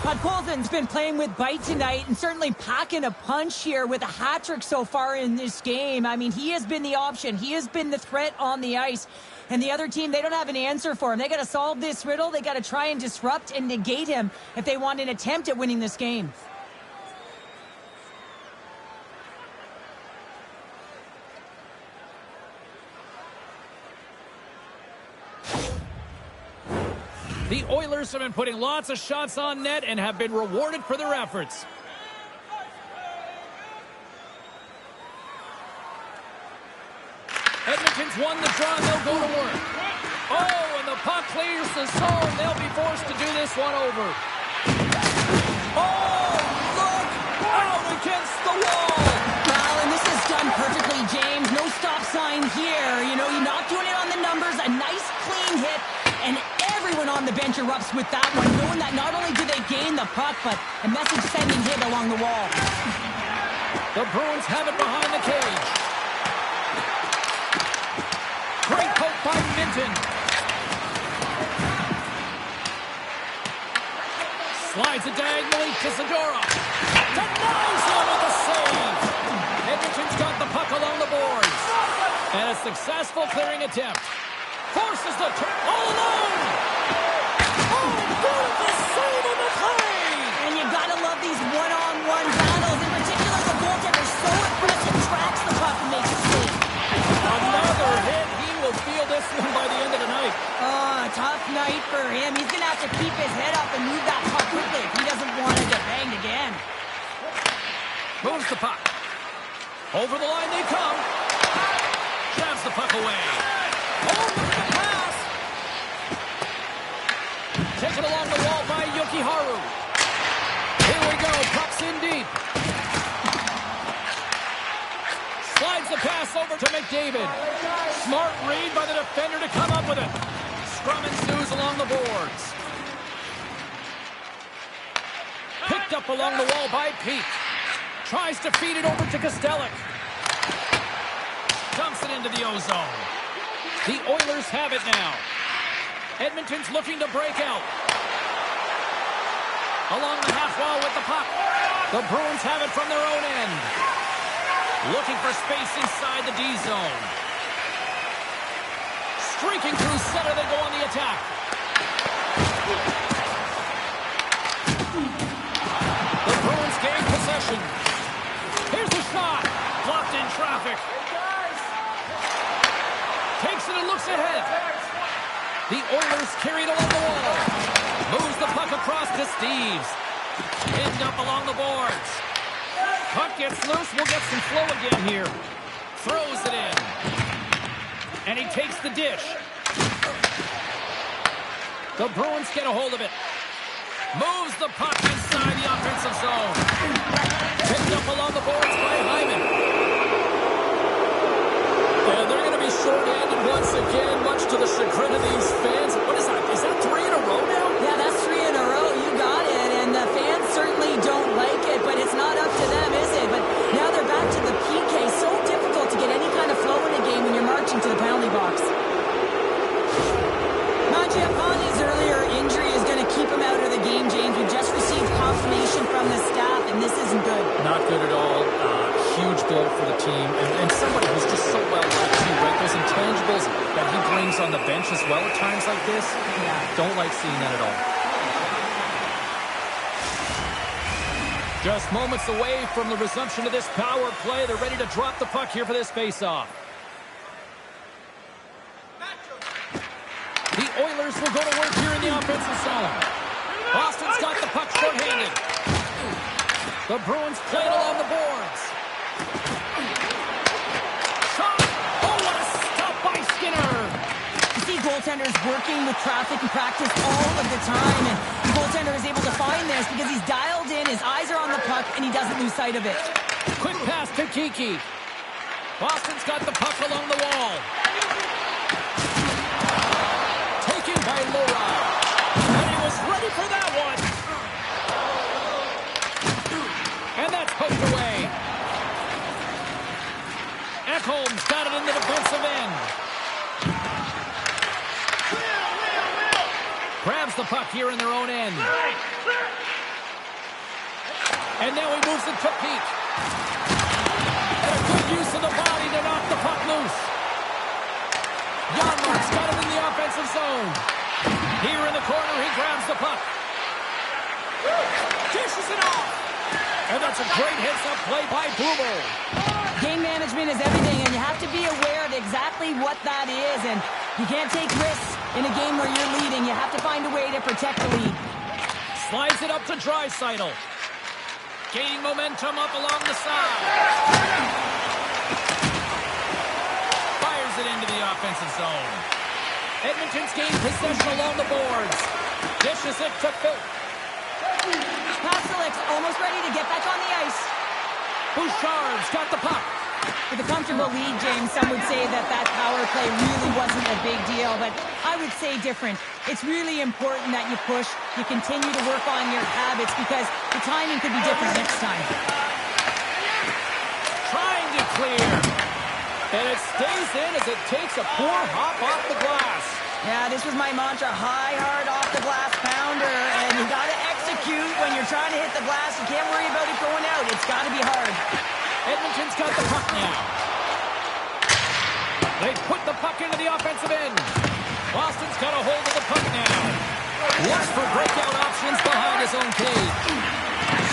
[SPEAKER 2] Podkolzin's been playing with bite tonight and certainly packing a punch here with a hat-trick so far in this game. I mean, he has been the option. He has been the threat on the ice. And the other team, they don't have an answer for him. They got to solve this riddle. They got to try and disrupt and negate him if they want an attempt at winning this game.
[SPEAKER 1] The Oilers have been putting lots of shots on net and have been rewarded for their efforts. Edmonton's won the draw and they'll go to work. Oh, and the puck clears the zone. They'll be forced to do this one over. Oh, look! Out against the wall!
[SPEAKER 2] Well, and this is done perfectly, James. No stop sign here. You know, you're not doing it on the numbers. A nice, clean hit. And everyone on the bench erupts with that one, knowing that not only do they gain the puck, but a message-sending hit along the wall.
[SPEAKER 1] The Bruins have it behind the cage. Great poke by Minton. Slides it diagonally to Zadorov. Denies him with a save. Edmonton's got the puck along the boards. And a successful clearing attempt. Forces the turn all alone. Oh, beautiful save on the play.
[SPEAKER 2] And you gotta love these one-on-one battles. In particular, the goaltender so impressive, tracks the puck and makes it save.
[SPEAKER 1] Another hit. He will feel this one by the end of the night.
[SPEAKER 2] Oh, tough night for him. He's gonna have to keep his head up and move that puck quickly if he doesn't want to get banged again.
[SPEAKER 1] Moves the puck. Over the line they come. Jeff's the puck away. Oh, look at the pass. Taken along the wall by Yokiharu. Here we go. Puck's in deep. Slides the pass over to McDavid. Smart read by the defender to come up with it. Scrum ensues along the boards. Picked up along the wall by Peak. Tries to feed it over to Kostelic. Dumps it into the ozone. The Oilers have it now. Edmonton's looking to break out. Along the half wall with the puck. The Bruins have it from their own end. Looking for space inside the D zone. Streaking through center, they go on the attack. The Bruins gain possession. Here's the shot. Blocked in traffic. Takes it and looks ahead. The Oilers carried along the wall. Moves the puck across to Steves. Pinned up along the boards. Puck gets loose. We'll get some flow again here. Throws it in. And he takes the dish. The Bruins get a hold of it. Moves the puck inside the offensive zone. Picked up along the boards by Hyman. And they're going to be short-handed once again, much to the chagrin of these fans. What is that? Is that 3 in a row now?
[SPEAKER 2] Yeah, that's 3 in a row. You got it. And the fans certainly don't like it, but it's not up to them, is it? But now they're back to the PK. So difficult to get any kind of flow in a game when you're marching to the penalty box. Mangiapane's earlier injury is going to keep him out of the game, James. We just received confirmation from the staff, and this isn't good.
[SPEAKER 1] Not good at all. Huge blow for the team. And somebody who's just so well liked too, right? Those intangibles that he brings on the bench as well at times like this. Yeah. Don't like seeing that at all. Just moments away from the resumption of this power play. They're ready to drop the puck here for this face-off. The Oilers will go to work here in the offensive zone. Boston's got the puck short-handed. The Bruins played along the boards. Shot! Oh, what a stop by Skinner!
[SPEAKER 2] You see goaltenders working with traffic and practice all of the time, and the goaltender is able to find this because he's dialed in, his eyes are on the puck, and he doesn't lose sight of it.
[SPEAKER 1] Quick pass to Kiki. Boston's got the puck along the wall. Taken by Lowry. And he was ready for that one. And that's poked away. Ekholm's got it in the defensive end. Grabs the puck here in their own end. And now he moves it to Peak. And a good use of the body to knock the puck loose. Janmark's got it in the offensive zone. Here in the corner, he grabs the puck. Dishes it off. And that's a great heads-up play by Bluebell.
[SPEAKER 2] Game management is everything, and you have to be aware of exactly what that is. And you can't take risks in a game where you're leading. You have to find a way to protect the lead.
[SPEAKER 1] Slides it up to Draisaitl. Gaining momentum up along the side. Fires it into the offensive zone. Edmonton's gained possession along the boards. Dishes it to Phil.
[SPEAKER 2] Pastelik's almost ready to get back on the ice.
[SPEAKER 1] Bouchard's got the puck.
[SPEAKER 2] With a comfortable lead, James, some would say that power play really wasn't a big deal, but I would say different. It's really important that you push, you continue to work on your habits because the timing could be different next time.
[SPEAKER 1] Trying to clear. And it stays in as it takes a poor hop off the glass.
[SPEAKER 2] Yeah, this was my mantra, high, hard, off the glass pounder, and you got to execute when you're trying to hit the glass. You can't worry about it going out. It's got to be hard.
[SPEAKER 1] Edmonton's got the puck now. They put the puck into the offensive end. Boston's got a hold of the puck now. Looks for breakout options behind his own cage.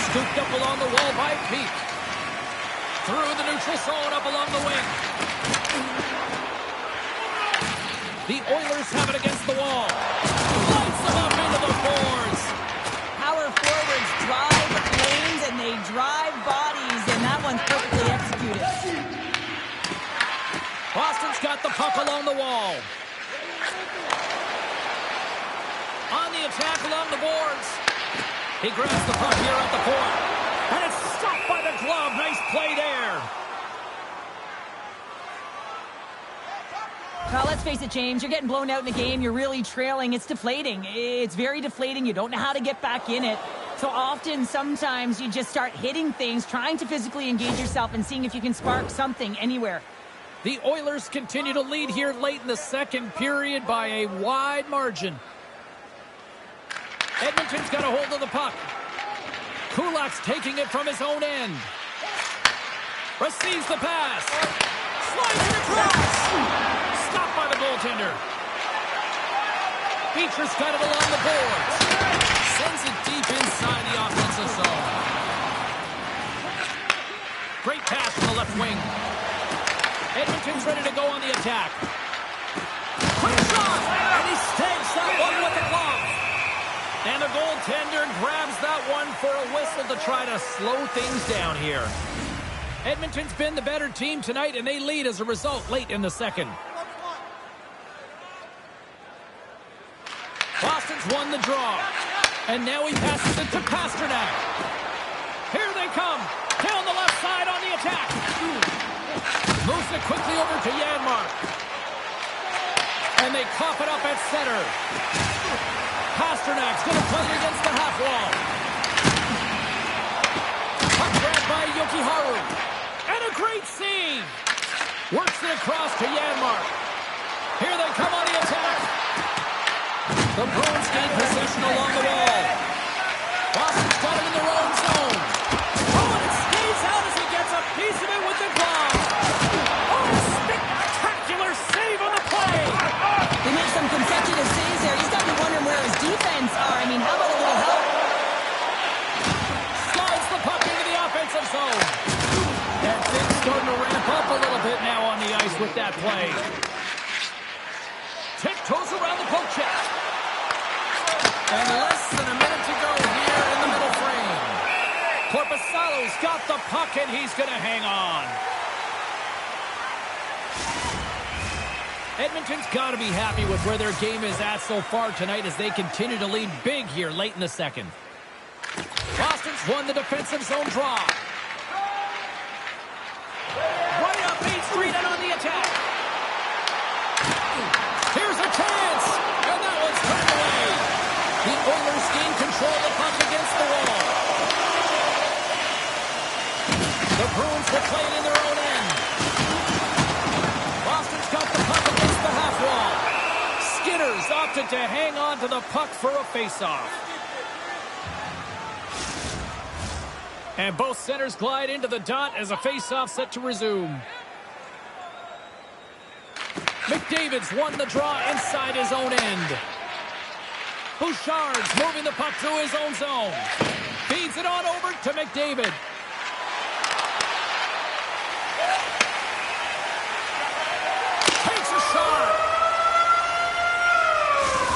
[SPEAKER 1] Scooped up along the wall by Peak. Through the neutral zone up along the wing. The Oilers have it against the wall. Lights them up into the boards.
[SPEAKER 2] Power forwards drive lanes and they drive bodies, and that one's perfectly executed.
[SPEAKER 1] Boston's got the puck along the wall. On the attack along the boards. He grabs the puck here at the point. And it's stopped by the glove. Nice play there.
[SPEAKER 2] Well, let's face it, James. You're getting blown out in a game. You're really trailing. It's deflating. It's very deflating. You don't know how to get back in it. So often, sometimes you just start hitting things, trying to physically engage yourself and seeing if you can spark something anywhere.
[SPEAKER 1] The Oilers continue to lead here late in the second period by a wide margin. Edmonton's got a hold of the puck. Kulak's taking it from his own end. Receives the pass. Slides it across. Stopped by the goaltender. Beecher's got it along the boards. Sends it deep inside the offensive zone. Great pass from the left wing. Edmonton's ready to go on the attack. Quick shot! And he stakes that one with the glove. And the goaltender grabs that one for a whistle to try to slow things down here. Edmonton's been the better team tonight, and they lead as a result late in the second. Boston's won the draw. And now he passes it to Pastrnak. Here they come. Down the left side on the attack. Moves it quickly over to Janmark. And they cough it up at center. Pasternak's going to play it against the half wall. Puck grabbed by Jokiharju. And a great save. Works it across to Janmark. Here they come on the attack. The Bruins gain possession along the wall. Boston's got him in their own zone. Oh, and it stays out as he gets a piece of it with the glove. Oh, spectacular save on the play.
[SPEAKER 2] They make some consecutive saves there. He's got to be wondering where his defense are. I mean, how about a little help?
[SPEAKER 1] Slides the puck into the offensive zone. And things starting to ramp up a little bit now on the ice with that play. Tiptoes around the poke check. And less than a minute to go here in the middle frame. Korpisalo's got the puck, and he's going to hang on. Edmonton's got to be happy with where their game is at so far tonight as they continue to lead big here late in the second. Boston's won the defensive zone draw. Right up Main Street and on the attack. Here's a chance, and that one's turned away. The Oilers gain control of the puck against the wall. The Bruins will play it in their own end. Boston's got the puck against the half wall. Skinner's opted to hang on to the puck for a faceoff. And both centers glide into the dot as a faceoff set to resume. McDavid's won the draw inside his own end. Bouchard's moving the puck through his own zone. Feeds it on over to McDavid. Takes a shot.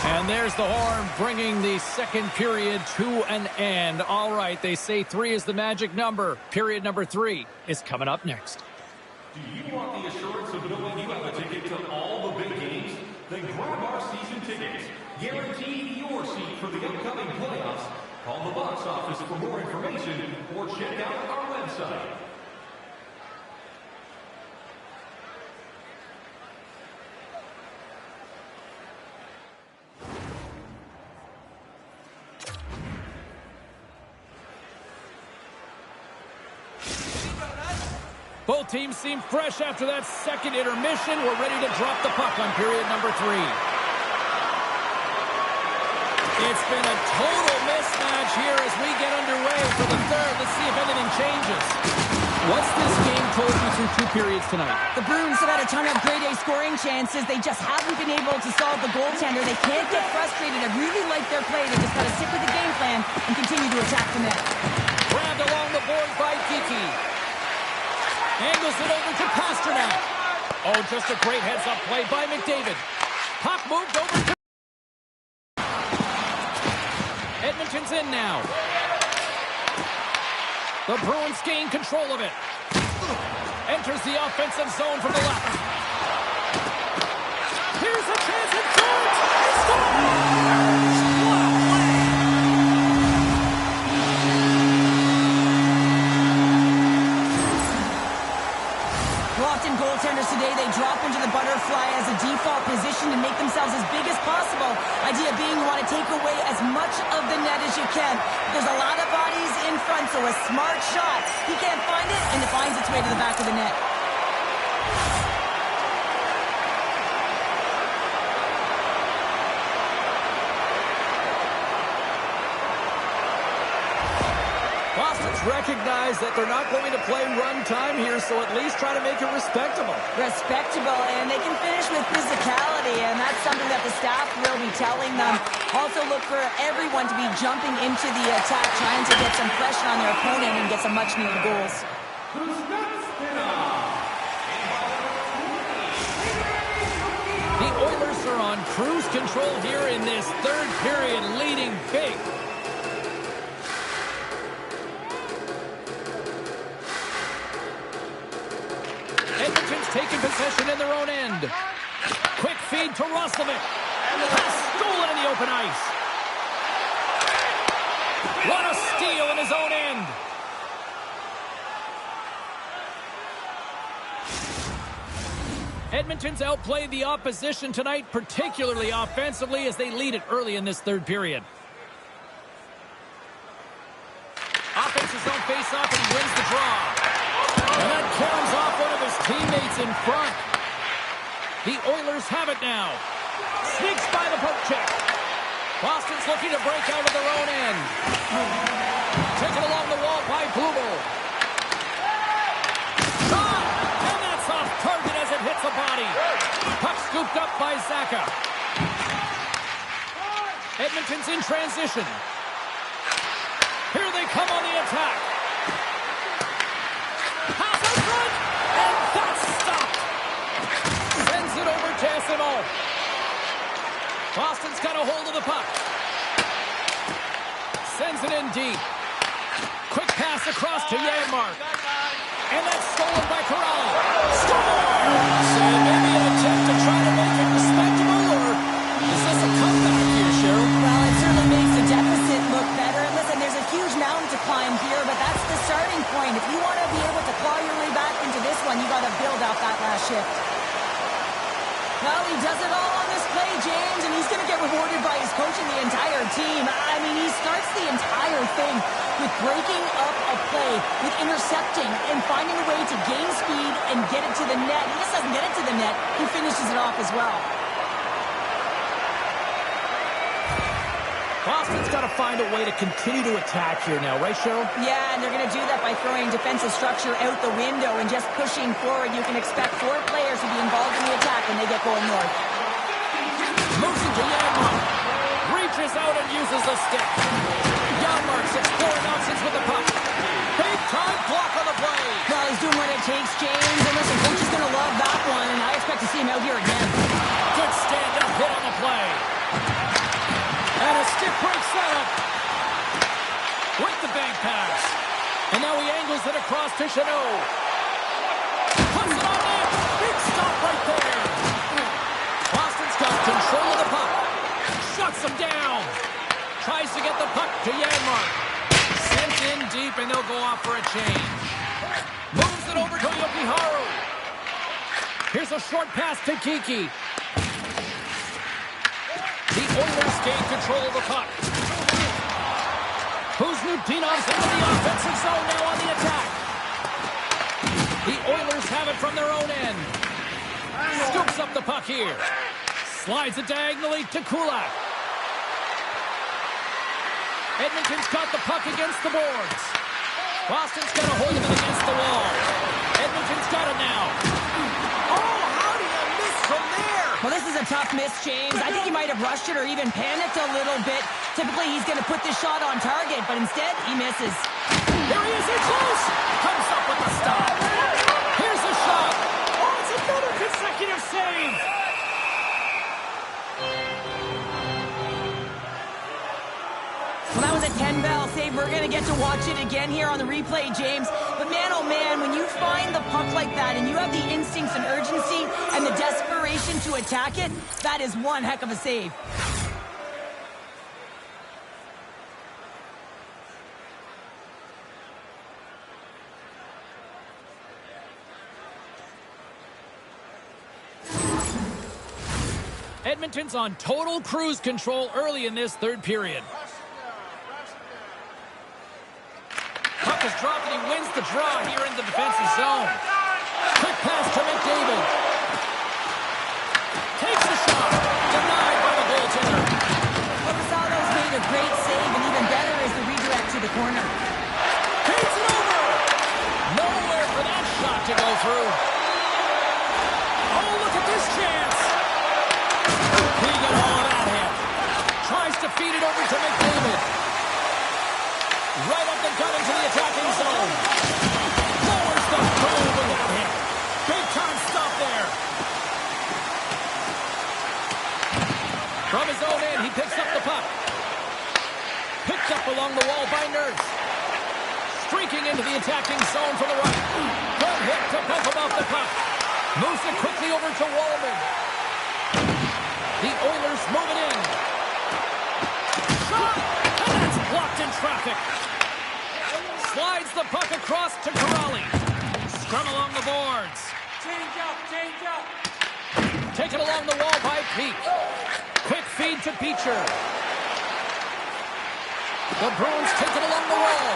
[SPEAKER 1] And there's the horn, bringing the second period to an end. All right, they say 3 is the magic number. Period number 3 is coming up next.
[SPEAKER 3] Do you want the assurance of knowing you have a ticket to all the big games? Then grab our season tickets. Guarantee your seat for the upcoming playoffs. Call the box office for more information or check out our website.
[SPEAKER 1] Both teams seem fresh after that second intermission. We're ready to drop the puck on period number 3. It's been a total mismatch here as we get underway for the third. Let's see if anything changes. What's this game told you through 2 periods tonight?
[SPEAKER 2] The Bruins have had a ton of grade A scoring chances. They just haven't been able to solve the goaltender. They can't get frustrated. I really like their play. They just got to stick with the game plan and continue to attack the net.
[SPEAKER 1] Grabbed along the boards by Geeky. Angles it over to Pastrnak. Oh, just a great heads-up play by McDavid. Puck moved over to... Edmonton's in now. The Bruins gain control of it. Enters the offensive zone from the left. Here's a chance at George. He scores! What a play!
[SPEAKER 2] Well, often goaltenders today, they drop into the butterfly as a default position and make themselves as big as possible. Idea being you want to take away as much of the net as you can. There's a lot of bodies in front, so a smart shot. He can't find it, and it finds its way to the back of the net.
[SPEAKER 1] Boston's recognized that they're not going to play run time here, so at least try to make it respectable.
[SPEAKER 2] Respectable, and they can finish with physicality, and that's something that the staff will be telling them. Also look for everyone to be jumping into the attack, trying to get some pressure on their opponent and get some much-needed goals.
[SPEAKER 1] The Oilers are on cruise control here in this third period, leading big. Edmonton's taking possession in their own end. Quick feed to Roslovic. Pass stolen in the open ice. What a steal in his own end. Edmonton's outplayed the opposition tonight, particularly offensively, as they lead it early in this third period. Offensive zone face-off, and he wins the draw. And that carries off one of his teammates in front. The Oilers have it now. Sneaks by the poke check. Boston's looking to break out of their own end. Taken along the wall by Blubel. Shot! And that's off target as it hits a body. Puck scooped up by Zaka. Edmonton's in transition. Here they come on the attack. Pass in front, and that's stopped. Sends it over to Edmond. Boston's got a hold of the puck. Sends it in deep. Quick pass across to Janmark. And that's stolen by Corrali. Score! So maybe an attempt to try to make it respectable, or is this a comeback here, Cheryl?
[SPEAKER 2] Well, it certainly makes the deficit look better. And listen, there's a huge mountain to climb here, but that's the starting point. If you want to be able to claw your way back into this one, you got to build out that last shift. Well, he does it all on this play, James, and he's going to get rewarded by his coach and the entire team. I mean, he starts the entire thing with breaking up a play, with intercepting and finding a way to gain speed and get it to the net. He just doesn't get it to the net. He finishes it off as well.
[SPEAKER 1] Boston's got to find a way to continue to attack here now, right, Cheryl?
[SPEAKER 2] Yeah, and they're going to do that by throwing defensive structure out the window and just pushing forward. You can expect 4 players to be involved in the attack when they get going north.
[SPEAKER 1] Moves it to Janmark. Reaches out and uses the stick. Janmark's exploring options with the puck. Big time block on the play.
[SPEAKER 2] Well, he's doing what it takes, James. And listen, coach is going to love that one, and I expect to see him out here again.
[SPEAKER 1] Good stand-up hit on the play. And a stick break setup. With the bank pass. And now he angles it across to Chanot. Puts it on net. Big stop right there. Boston's got control of the puck. Shuts him down. Tries to get the puck to Janmark. Sent in deep, and they'll go off for a change. Moves it over to Yokiharu. Here's a short pass to Kiki. The Oilers gain control of the puck. Kuzmutinov's into the offensive zone now on the attack. The Oilers have it from their own end. Scoops up the puck here. Slides it diagonally to Kulak. Edmonton's got the puck against the boards. Boston's got a hold of it against the wall. Edmonton's got it now. Oh, how do you miss from there?
[SPEAKER 2] Well, this is a tough miss, James. I think he might have rushed it or even panicked a little bit. Typically, he's going to put this shot on target, but instead, he misses.
[SPEAKER 1] Here he is, in close. Comes up with the stop. Here's a shot. Oh, it's another consecutive save.
[SPEAKER 2] Well, that was a 10-bell save we're going to get to watch it again here on the replay, James. But man, oh man, when you find the puck like that and you have the instincts and urgency and the desperation to attack it, that is one heck of a save.
[SPEAKER 1] Edmonton's on total cruise control early in this third period. Puck is dropped and he wins the draw here in the defensive zone. Quick pass to McDavid. Takes the shot. Denied by the goaltender.
[SPEAKER 2] Coruscado's made a great save, and even better is the redirect to the corner.
[SPEAKER 1] Takes it over. Nowhere for that shot to go through. Oh, look at this chance. He got all of that hit. Tries to feed it over to McDavid. Right up the gut into the attacking zone. Lowers the goal with that hit. Big time stop there. From his own end, he picks up the puck. Picked up along the wall by Nurse. Streaking into the attacking zone from the right. Good hit to bump him off the puck. Moves it quickly over to Wallman. The Oilers move it in. Shot! And that's blocked in traffic. Slides the puck across to Corrali. Scrum along the boards.
[SPEAKER 4] Change up.
[SPEAKER 1] Taken along the wall by Peak. Quick feed to Beecher. The Bruins take it along the wall.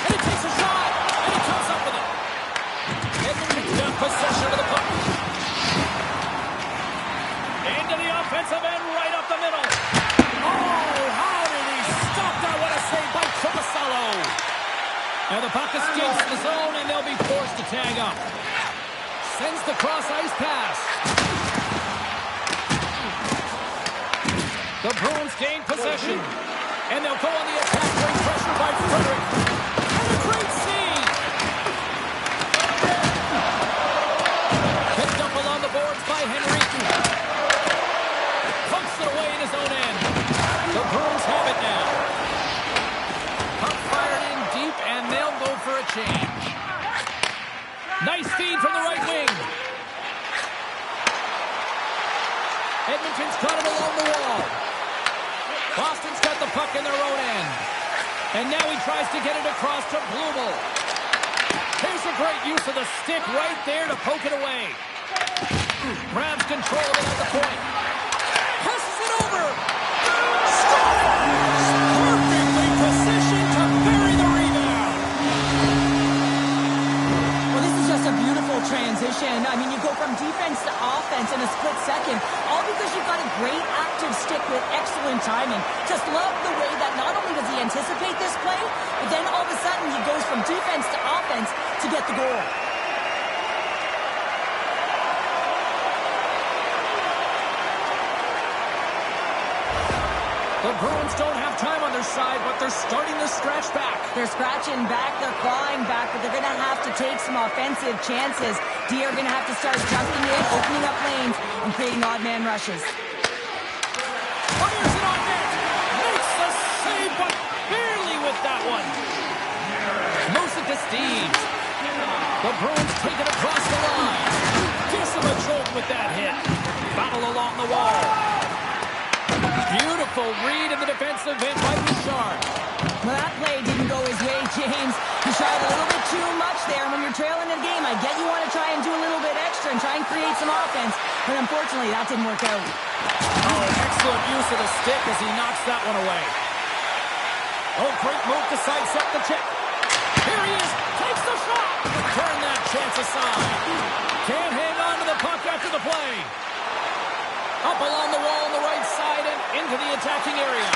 [SPEAKER 1] And he takes a shot. And he comes up with it. Edmond got possession of the puck. Into the offensive end, right up the middle. Oh, how did he stop that? What a save by Coruscado. And the puck escapes the zone, and they'll be forced to tag up. Sends the cross-ice pass. The Bruins gain possession. And they'll go on the attack, bring pressure by Frederick. And a great save. Picked up along the boards by Henry. Pumps it away in his own end. The Bruins have it now. Puck fired in deep, and they'll go for a change. Nice feed from the right wing. Edmonton's got it along the wall. Boston's got the puck in their own end. And now he tries to get it across to Blumel. There's a great use of the stick right there to poke it away. Grabs control of it at the point. Passes it over. Perfectly positioned to bury the rebound.
[SPEAKER 2] Well, this is just a beautiful transition. I mean, you go from defense to offense in a split second, all because you've got a great active stick with excellent timing. Just love the way that not only does he anticipate this play, but then all of a sudden he goes from defense to offense to get the goal.
[SPEAKER 1] The Bruins don't have time on their side, but they're starting to scratch back.
[SPEAKER 2] They're scratching back, they're clawing back, but they're going to have to take some offensive chances. D are going to have to start jumping in, opening up lanes, and creating odd man rushes.
[SPEAKER 1] Fires it on net. Makes the save, but barely with that one. Moves it to Steves. The Bruins take it across the line. Gives him a jolt with that hit. Battle along the wall. Beautiful read in the defensive end by Bouchard.
[SPEAKER 2] Well, that play didn't go his way, James. He tried a little bit too much there. When you're trailing in the game, I get you want to try and do a little bit extra and try and create some offense, but unfortunately, that didn't work out.
[SPEAKER 1] Oh, excellent use of the stick as he knocks that one away. Oh, great move to sidestep the check. Here he is, takes the shot. Turn that chance aside. Can't hang on to the puck after the play. Up along the wall on the right side and into the attacking area.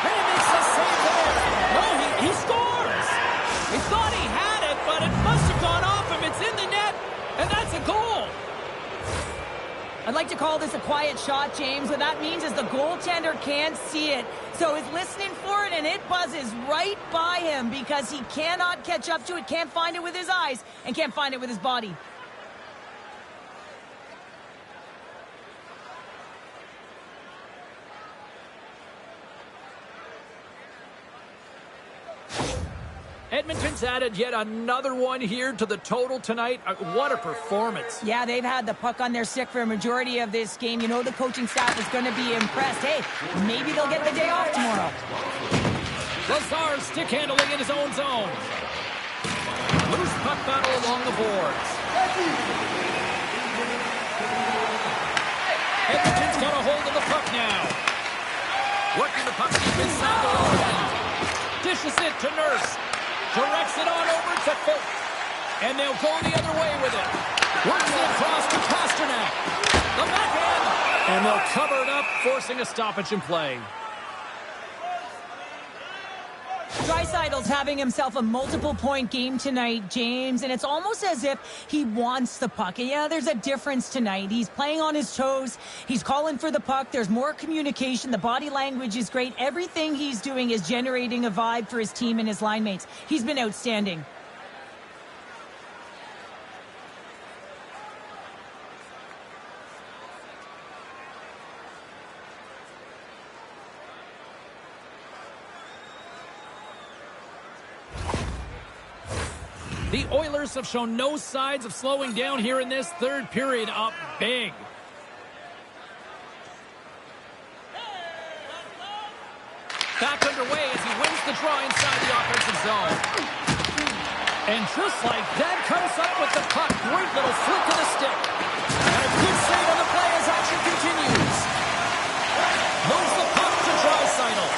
[SPEAKER 1] And he makes the save there. No, he scores. He thought he had it, but it must have gone off him. It's in the net, and that's a goal.
[SPEAKER 2] I'd like to call this a quiet shot, James. What that means is the goaltender can't see it. So he's listening for it, and it buzzes right by him because he cannot catch up to it, can't find it with his eyes, and can't find it with his body.
[SPEAKER 1] Edmonton's added yet another one here to the total tonight. What a performance.
[SPEAKER 2] Yeah, they've had the puck on their stick for a majority of this game. You know the coaching staff is going to be impressed. Hey, maybe they'll get the day off tomorrow.
[SPEAKER 1] Lazar stick handling in his own zone. Loose puck battle along the boards. Edmonton's got a hold of the puck now. Working the puck deep inside the lower end. Dishes it to Nurse. Directs it on over to Folk. And they'll go the other way with it. Works it across to Pasternak. The backhand. And they'll cover it up, forcing a stoppage in play.
[SPEAKER 2] Draisaitl's having himself a multiple-point game tonight, James, and it's almost as if he wants the puck. And yeah, there's a difference tonight. He's playing on his toes. He's calling for the puck. There's more communication. The body language is great. Everything he's doing is generating a vibe for his team and his line mates. He's been outstanding.
[SPEAKER 1] The Oilers have shown no signs of slowing down here in this third period, up big. Back underway as he wins the draw inside the offensive zone. And just like that, comes up with the puck. Great little flick of the stick. And a good save on the play as action continues. Moves the puck to Draisaitl.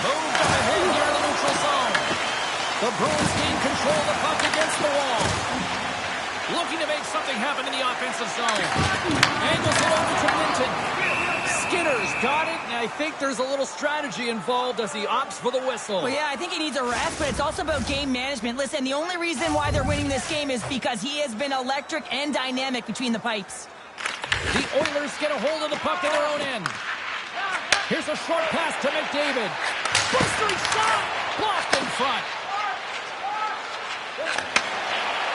[SPEAKER 1] Moved up ahead here in the neutral zone. The Bruins gain control of the puck against the wall. Looking to make something happen in the offensive zone. Angles it over to Minton. Skinner's got it, and I think there's a little strategy involved as he opts for the whistle.
[SPEAKER 2] Well, yeah, I think he needs a rest, but it's also about game management. Listen, the only reason why they're winning this game is because he has been electric and dynamic between the pipes.
[SPEAKER 1] The Oilers get a hold of the puck in their own end. Here's a short pass to McDavid. Blistering shot! Blocked in front.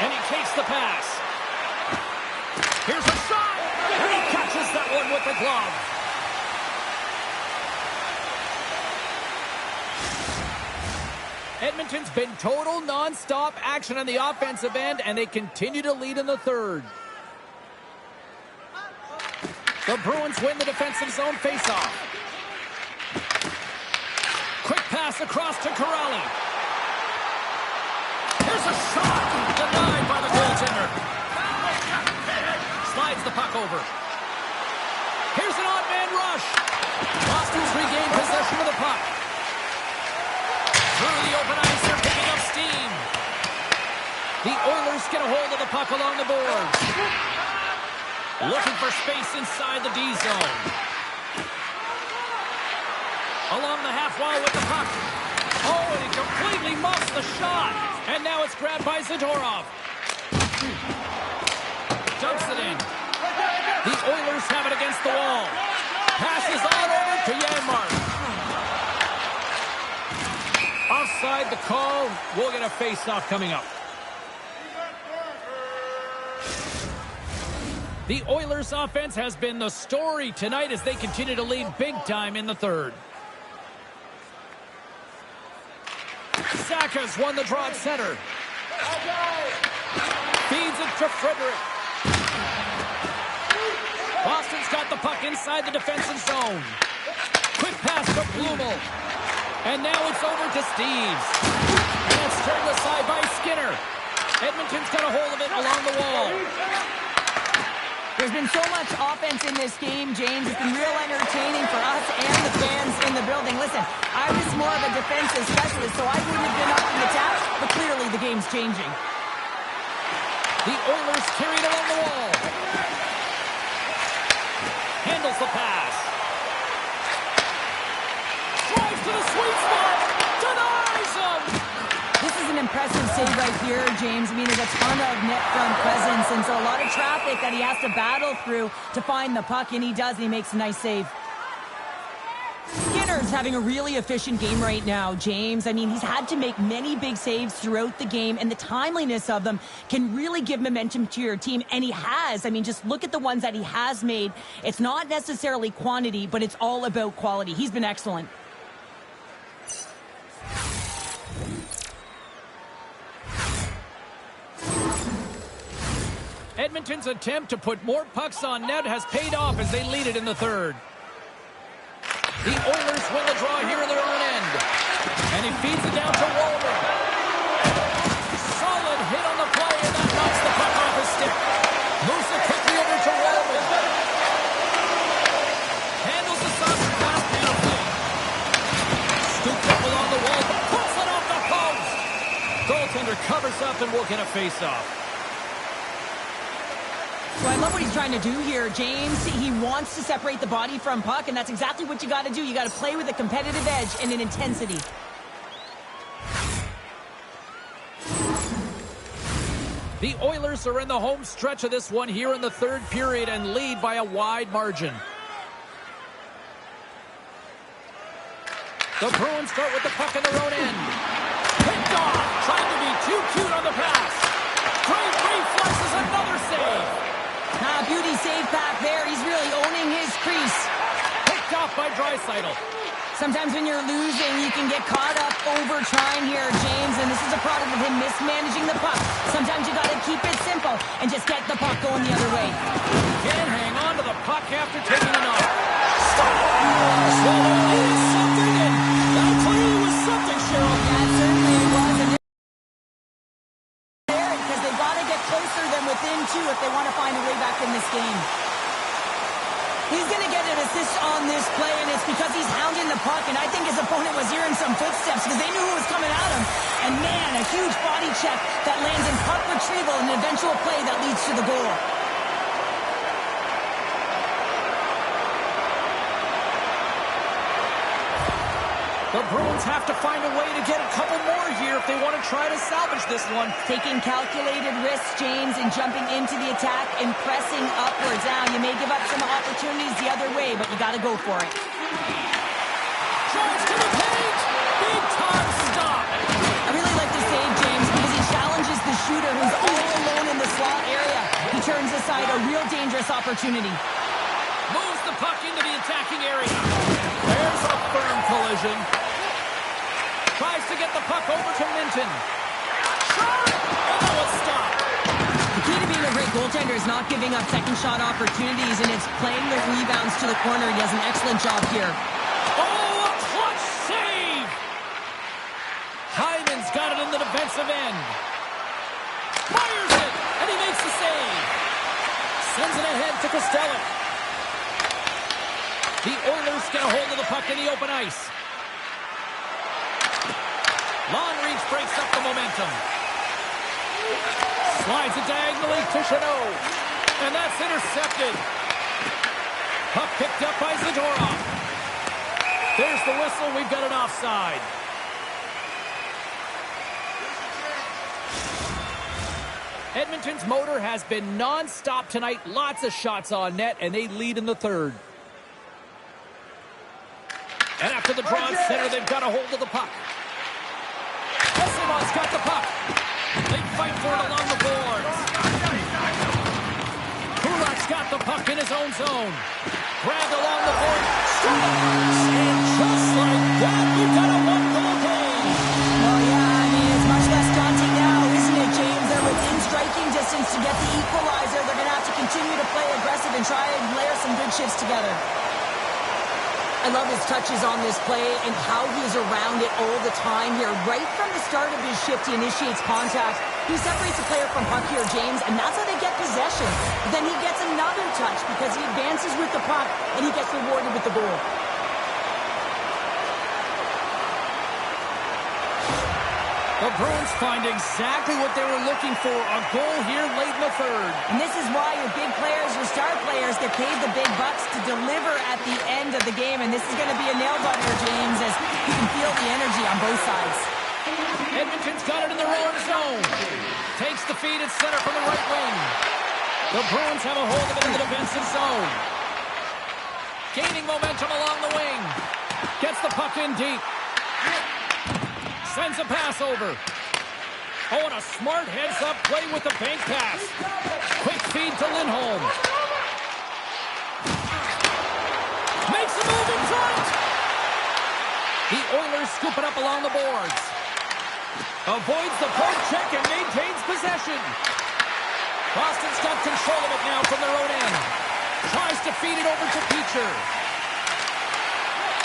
[SPEAKER 1] And he takes the pass. Here's a shot. And he catches that one with the glove. Edmonton's been total non-stop action on the offensive end, and they continue to lead in the third. The Bruins win the defensive zone faceoff. Quick pass across to Corrali. Here's a shot. Denied by the goaltender. Slides the puck over. Here's an odd man rush. Boston's regained possession of the puck. Through the open ice, they're picking up steam. The Oilers get a hold of the puck along the boards. Looking for space inside the D zone. Along the half wall with the puck. Oh, and he completely muffs the shot. And now it's grabbed by Zadorov. Dumps it in. The Oilers have it against the wall. Passes on over to Janmark. Offside the call. We'll get a face-off coming up. The Oilers offense has been the story tonight as they continue to lead big time in the third. Saka's won the draw at center. Feeds it to Frederick. Boston's got the puck inside the defensive zone. Quick pass to Blumel. And now it's over to Steves. And it's turned aside by Skinner. Edmonton's got a hold of it along the wall.
[SPEAKER 2] There's been so much offense in this game, James. It's been real entertaining for us and the fans in the building. Listen, I was more of a defensive specialist, so I wouldn't have been up in the tap, but clearly the game's changing.
[SPEAKER 1] The Oilers carried along the wall. Handles the pass. Drives to the sweet spot. Denies him.
[SPEAKER 2] This is an impressive save right here, James. I mean, there's a ton of net front presence, and so a lot of traffic that he has to battle through to find the puck, and he does, and he makes a nice save. Skinner's having a really efficient game right now, James. I mean, he's had to make many big saves throughout the game, and the timeliness of them can really give momentum to your team, and he has. I mean, just look at the ones that he has made. It's not necessarily quantity, but it's all about quality. He's been excellent.
[SPEAKER 1] Edmonton's attempt to put more pucks on net has paid off as they lead it in the third. The Oilers win the draw here in their own end. And he feeds it down to Walden. Solid hit on the play, and that knocks the puck off his stick. Moves it quickly over to Walden. Handles the saucer pass beautifully. Scooped up along the wall, but puts it off the post. Goaltender covers up and will get a face-off.
[SPEAKER 2] So I love what he's trying to do here, James. He wants to separate the body from puck, and that's exactly what you got to do. You got to play with a competitive edge and an intensity.
[SPEAKER 1] The Oilers are in the home stretch of this one here in the third period and lead by a wide margin. The Bruins start with the puck in their own end. Picked off, trying to be too cute on the pass. Great reflexes, another save.
[SPEAKER 2] Beauty save back there. He's really owning his crease.
[SPEAKER 1] Picked off by Draisaitl.
[SPEAKER 2] Sometimes when you're losing, you can get caught up over trying here, James, and this is a product of him mismanaging the puck. Sometimes you got to keep it simple and just get the puck going the other way.
[SPEAKER 1] Can't hang on to the puck after taking it off. Stop! So it is something, and that clearly was something, Cheryl.
[SPEAKER 2] That certainly was. Because they got to get closer than within two if they want to find a way back in this game. He's going to get an assist on this play, and it's because he's hounding the puck, and I think his opponent was hearing some footsteps because they knew who was coming at him. And man, a huge body check that lands in puck retrieval and an eventual play that leads to the goal.
[SPEAKER 1] The Bruins have to find a way to get a couple more here if they want to try to salvage this one.
[SPEAKER 2] Taking calculated risks, James, and jumping into the attack and pressing upwards. Now, you may give up some opportunities the other way, but you got to go for it.
[SPEAKER 1] Drives to the paint! Big time stop!
[SPEAKER 2] I really like this save, James, because he challenges the shooter who's all alone in the slot area. He turns aside a real dangerous opportunity.
[SPEAKER 1] Moves the puck into the attacking area. There's a firm collision. Tries to get the puck over to Minton. Shot! And that will stop.
[SPEAKER 2] The key to being a great goaltender is not giving up second shot opportunities, and it's playing the rebounds to the corner. He does an excellent job here.
[SPEAKER 1] Oh, a clutch save! Hyman's got it in the defensive end. Fires it, and he makes the save. Sends it ahead to Costello. The Oilers get a hold of the puck in the open ice. Long reach breaks up the momentum. Slides it diagonally to Chanot. And that's intercepted. Puck picked up by Zadorov. There's the whistle. We've got an offside. Edmonton's motor has been non-stop tonight. Lots of shots on net, and they lead in the third. And after the draw in center, they've got a hold of the puck. Essimon's got the puck. They fight for it along the boards. Kulak's got the puck in his own zone. Grabbed along the board. Scores! And just like that, we've got a one-goal game.
[SPEAKER 2] Well, yeah, I mean, it's much less daunting now, isn't it, James? They're within striking distance to get the equalizer. They're going to have to continue to play aggressive and try and layer some good shifts together. I love his touches on this play and how he's around it all the time here. Right from the start of his shift, he initiates contact. He separates the player from puck here, James, and that's how they get possession. Then he gets another touch because he advances with the puck and he gets rewarded with the goal.
[SPEAKER 1] The Bruins find exactly what they were looking for, a goal here late in the third.
[SPEAKER 2] And this is why your big players, your star players, get paid the big bucks to deliver at the end of the game. And this is going to be a nail-biter, James, as you can feel the energy on both sides.
[SPEAKER 1] Edmonton's got it in their own zone. Takes the feed at center from the right wing. The Bruins have a hold of it in the defensive zone. Gaining momentum along the wing. Gets the puck in deep. Sends a pass over. Oh, and a smart heads-up play with the bank pass. Quick feed to Lindholm. Makes a move in front. The Oilers scoop it up along the boards. Avoids the poke check and maintains possession. Boston's got control of it now from their own end. Tries to feed it over to Peacher.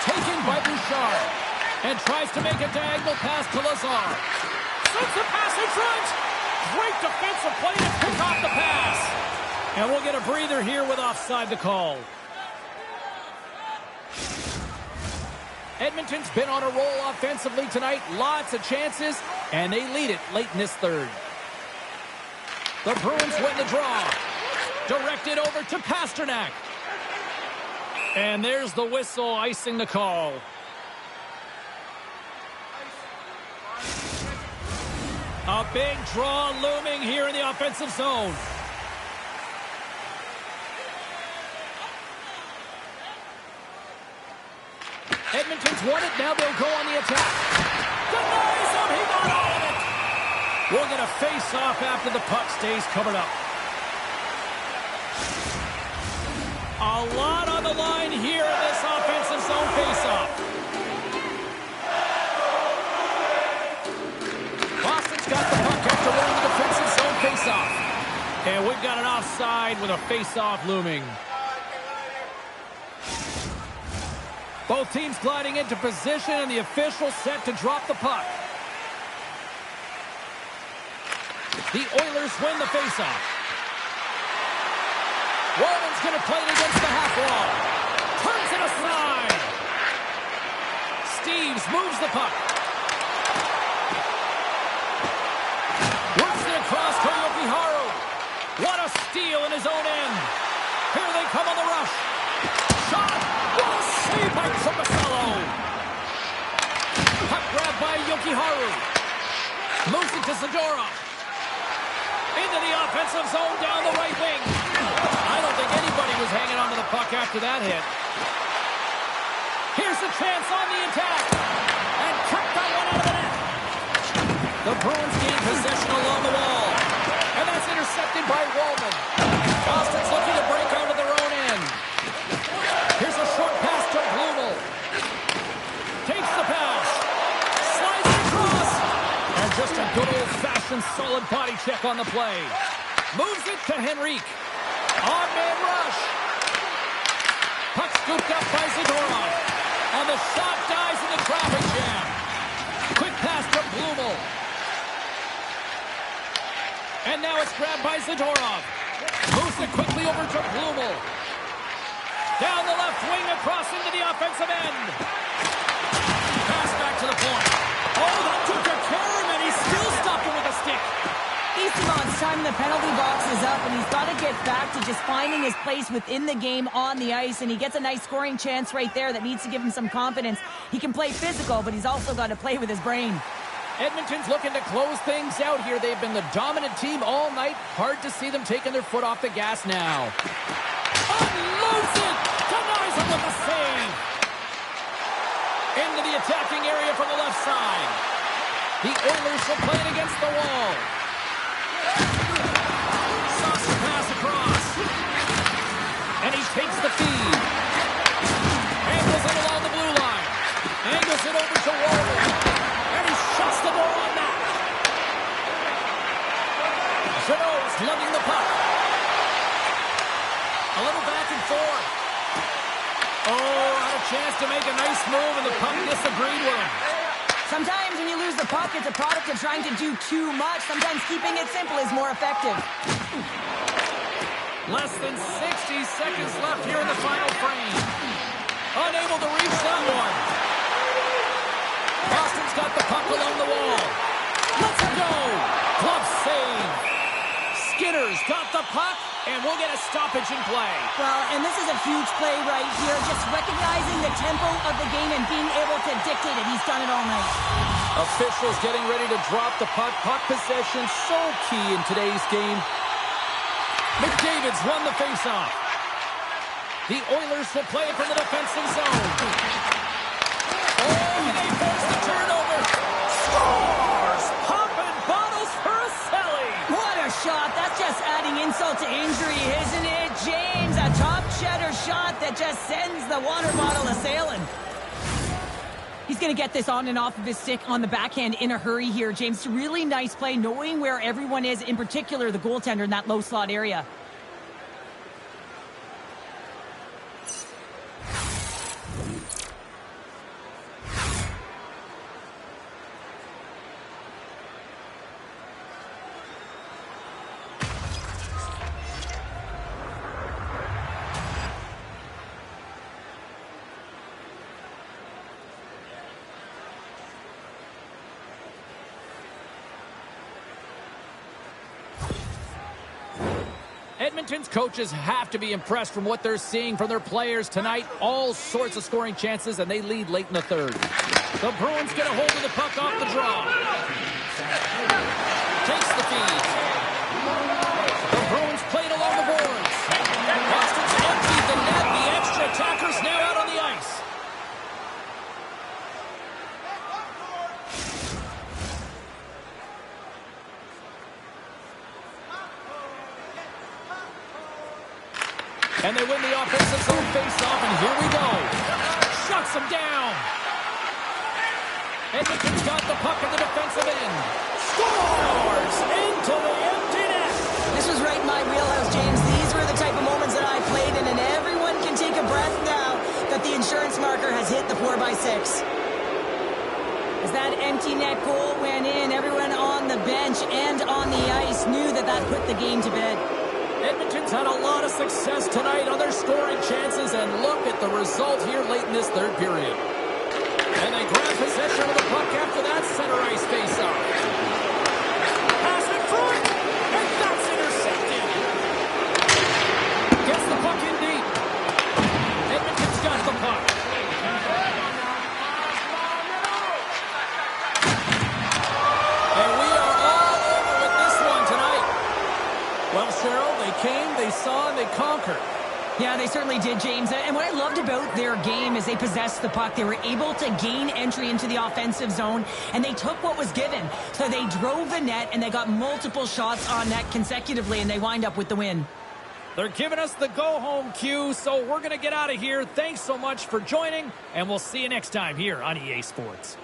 [SPEAKER 1] Taken by Bouchard. And tries to make a diagonal pass to Lazar. Sends the pass in front. Great defensive play to pick off the pass. And we'll get a breather here with offside the call. Edmonton's been on a roll offensively tonight. Lots of chances, and they lead it late in this third. The Bruins win the draw. Directed over to Pasternak. And there's the whistle icing the call. A big draw looming here in the offensive zone. Edmonton's won it. Now they'll go on the attack. Denies him. He got all of it. We'll get a face-off after the puck stays covered up. A lot on the line here in this offensive zone face-off. Boston's got the puck after winning the defensive zone face-off. And we've got an offside with a face-off looming. Both teams gliding into position, and the official set to drop the puck. The Oilers win the faceoff. Walman's going to play it against the half wall. Turns it aside. Steves moves the puck. Works it across to Yokiharu. What a steal in his own end. Here they come on the rush. Shot. What a save by Korpisalo. Puck grabbed by Yokiharu. Moves it to Zadorov. Into the offensive zone down the right wing. I don't think anybody was hanging onto the puck after that hit. Here's a chance on the attack. And cut that one out of the net. The Bruins gain possession along the wall. And that's intercepted by Walman. Boston's looking to break out of their own end. Here's a short pass to Blumel. Takes the pass. Slides it across. And just a good old-fashioned solid body check on the play. Moves it to Henrique. On-man rush. Puck scooped up by Zadorov. And the shot dies in the traffic jam. Quick pass to Blumel. And now it's grabbed by Zadorov. Moves it quickly over to Blumel. Down the left wing across into the offensive end. Pass back to the point. Oh, that took a turn, and he still stopped it with a stick.
[SPEAKER 2] Eastemon's time in the penalty box is up, and he's got to get back to just finding his place within the game on the ice, and he gets a nice scoring chance right there that needs to give him some confidence. He can play physical, but he's also got to play with his brain.
[SPEAKER 1] Edmonton's looking to close things out here. They've been the dominant team all night. Hard to see them taking their foot off the gas now. Unloads it! Denies him with a save! Into the attacking area from the left side. The Oilers will play it against the wall. Saucer pass across. And he takes the feed. Angles it along the blue line. Angles it over to Walden. And he shuts the door on that. Jeannot's lugging the puck. A little back and forth. Oh, had a chance to make a nice move, and the puck disagreed with him.
[SPEAKER 2] Sometimes when you lose the puck, it's a product of trying to do too much. Sometimes keeping it simple is more effective.
[SPEAKER 1] Less than 60 seconds left here in the final frame. Unable to reach that one. Boston's got the puck along the wall. Let's go. Glove save. Skinner's got the puck, and we'll get a stoppage in play.
[SPEAKER 2] Well, and this is a huge play right here. Just recognizing the tempo of the game and being able to dictate it. He's done it all night.
[SPEAKER 1] Officials getting ready to drop the puck. Puck possession so key in today's game. McDavid's won the faceoff. The Oilers will play it from the defensive zone. Oh, and they force the turnover. Scores! Popping bottles for a Selly.
[SPEAKER 2] What a shot. That's just adding insult to injury, isn't it, James? A top cheddar shot that just sends the water bottle a-sailing. He's He's going to get this on and off of his stick on the backhand in a hurry here, James. Really nice play, knowing where everyone is, in particular the goaltender in that low slot area.
[SPEAKER 1] Edmonton's coaches have to be impressed from what they're seeing from their players tonight. All sorts of scoring chances, and they lead late in the third. The Bruins get a hold of the puck off the draw. Takes the feed. The Bruins played along the boards. Boston's emptied the net. The extra attackers now out on the ice. And they win the offensive zone face-off, and here we go. Shuts them down. Edmonton's got the puck in the defensive end. Scores into the empty net.
[SPEAKER 2] This was right in my wheelhouse, James. These were the type of moments that I played in, and everyone can take a breath now that the insurance marker has hit the 4x6. As that empty net goal went in, everyone on the bench and on the ice knew that that put the game to bed.
[SPEAKER 1] Edmonton's had a lot of success tonight on their scoring chances, and look at the result here late in this third period. And they grab possession of the puck after that center ice face-off. Pass in front, and that's intercepted. Gets the puck in deep. Edmonton's got the puck. And we are all over with this one tonight. Well, Cheryl, they came, they saw, and they conquered.
[SPEAKER 2] Yeah, they certainly did, James. And what I loved about their game is they possessed the puck. They were able to gain entry into the offensive zone, and they took what was given. So they drove the net, and they got multiple shots on net consecutively, and they wind up with the win.
[SPEAKER 1] They're giving us the go-home cue, so we're going to get out of here. Thanks so much for joining, and we'll see you next time here on EA Sports.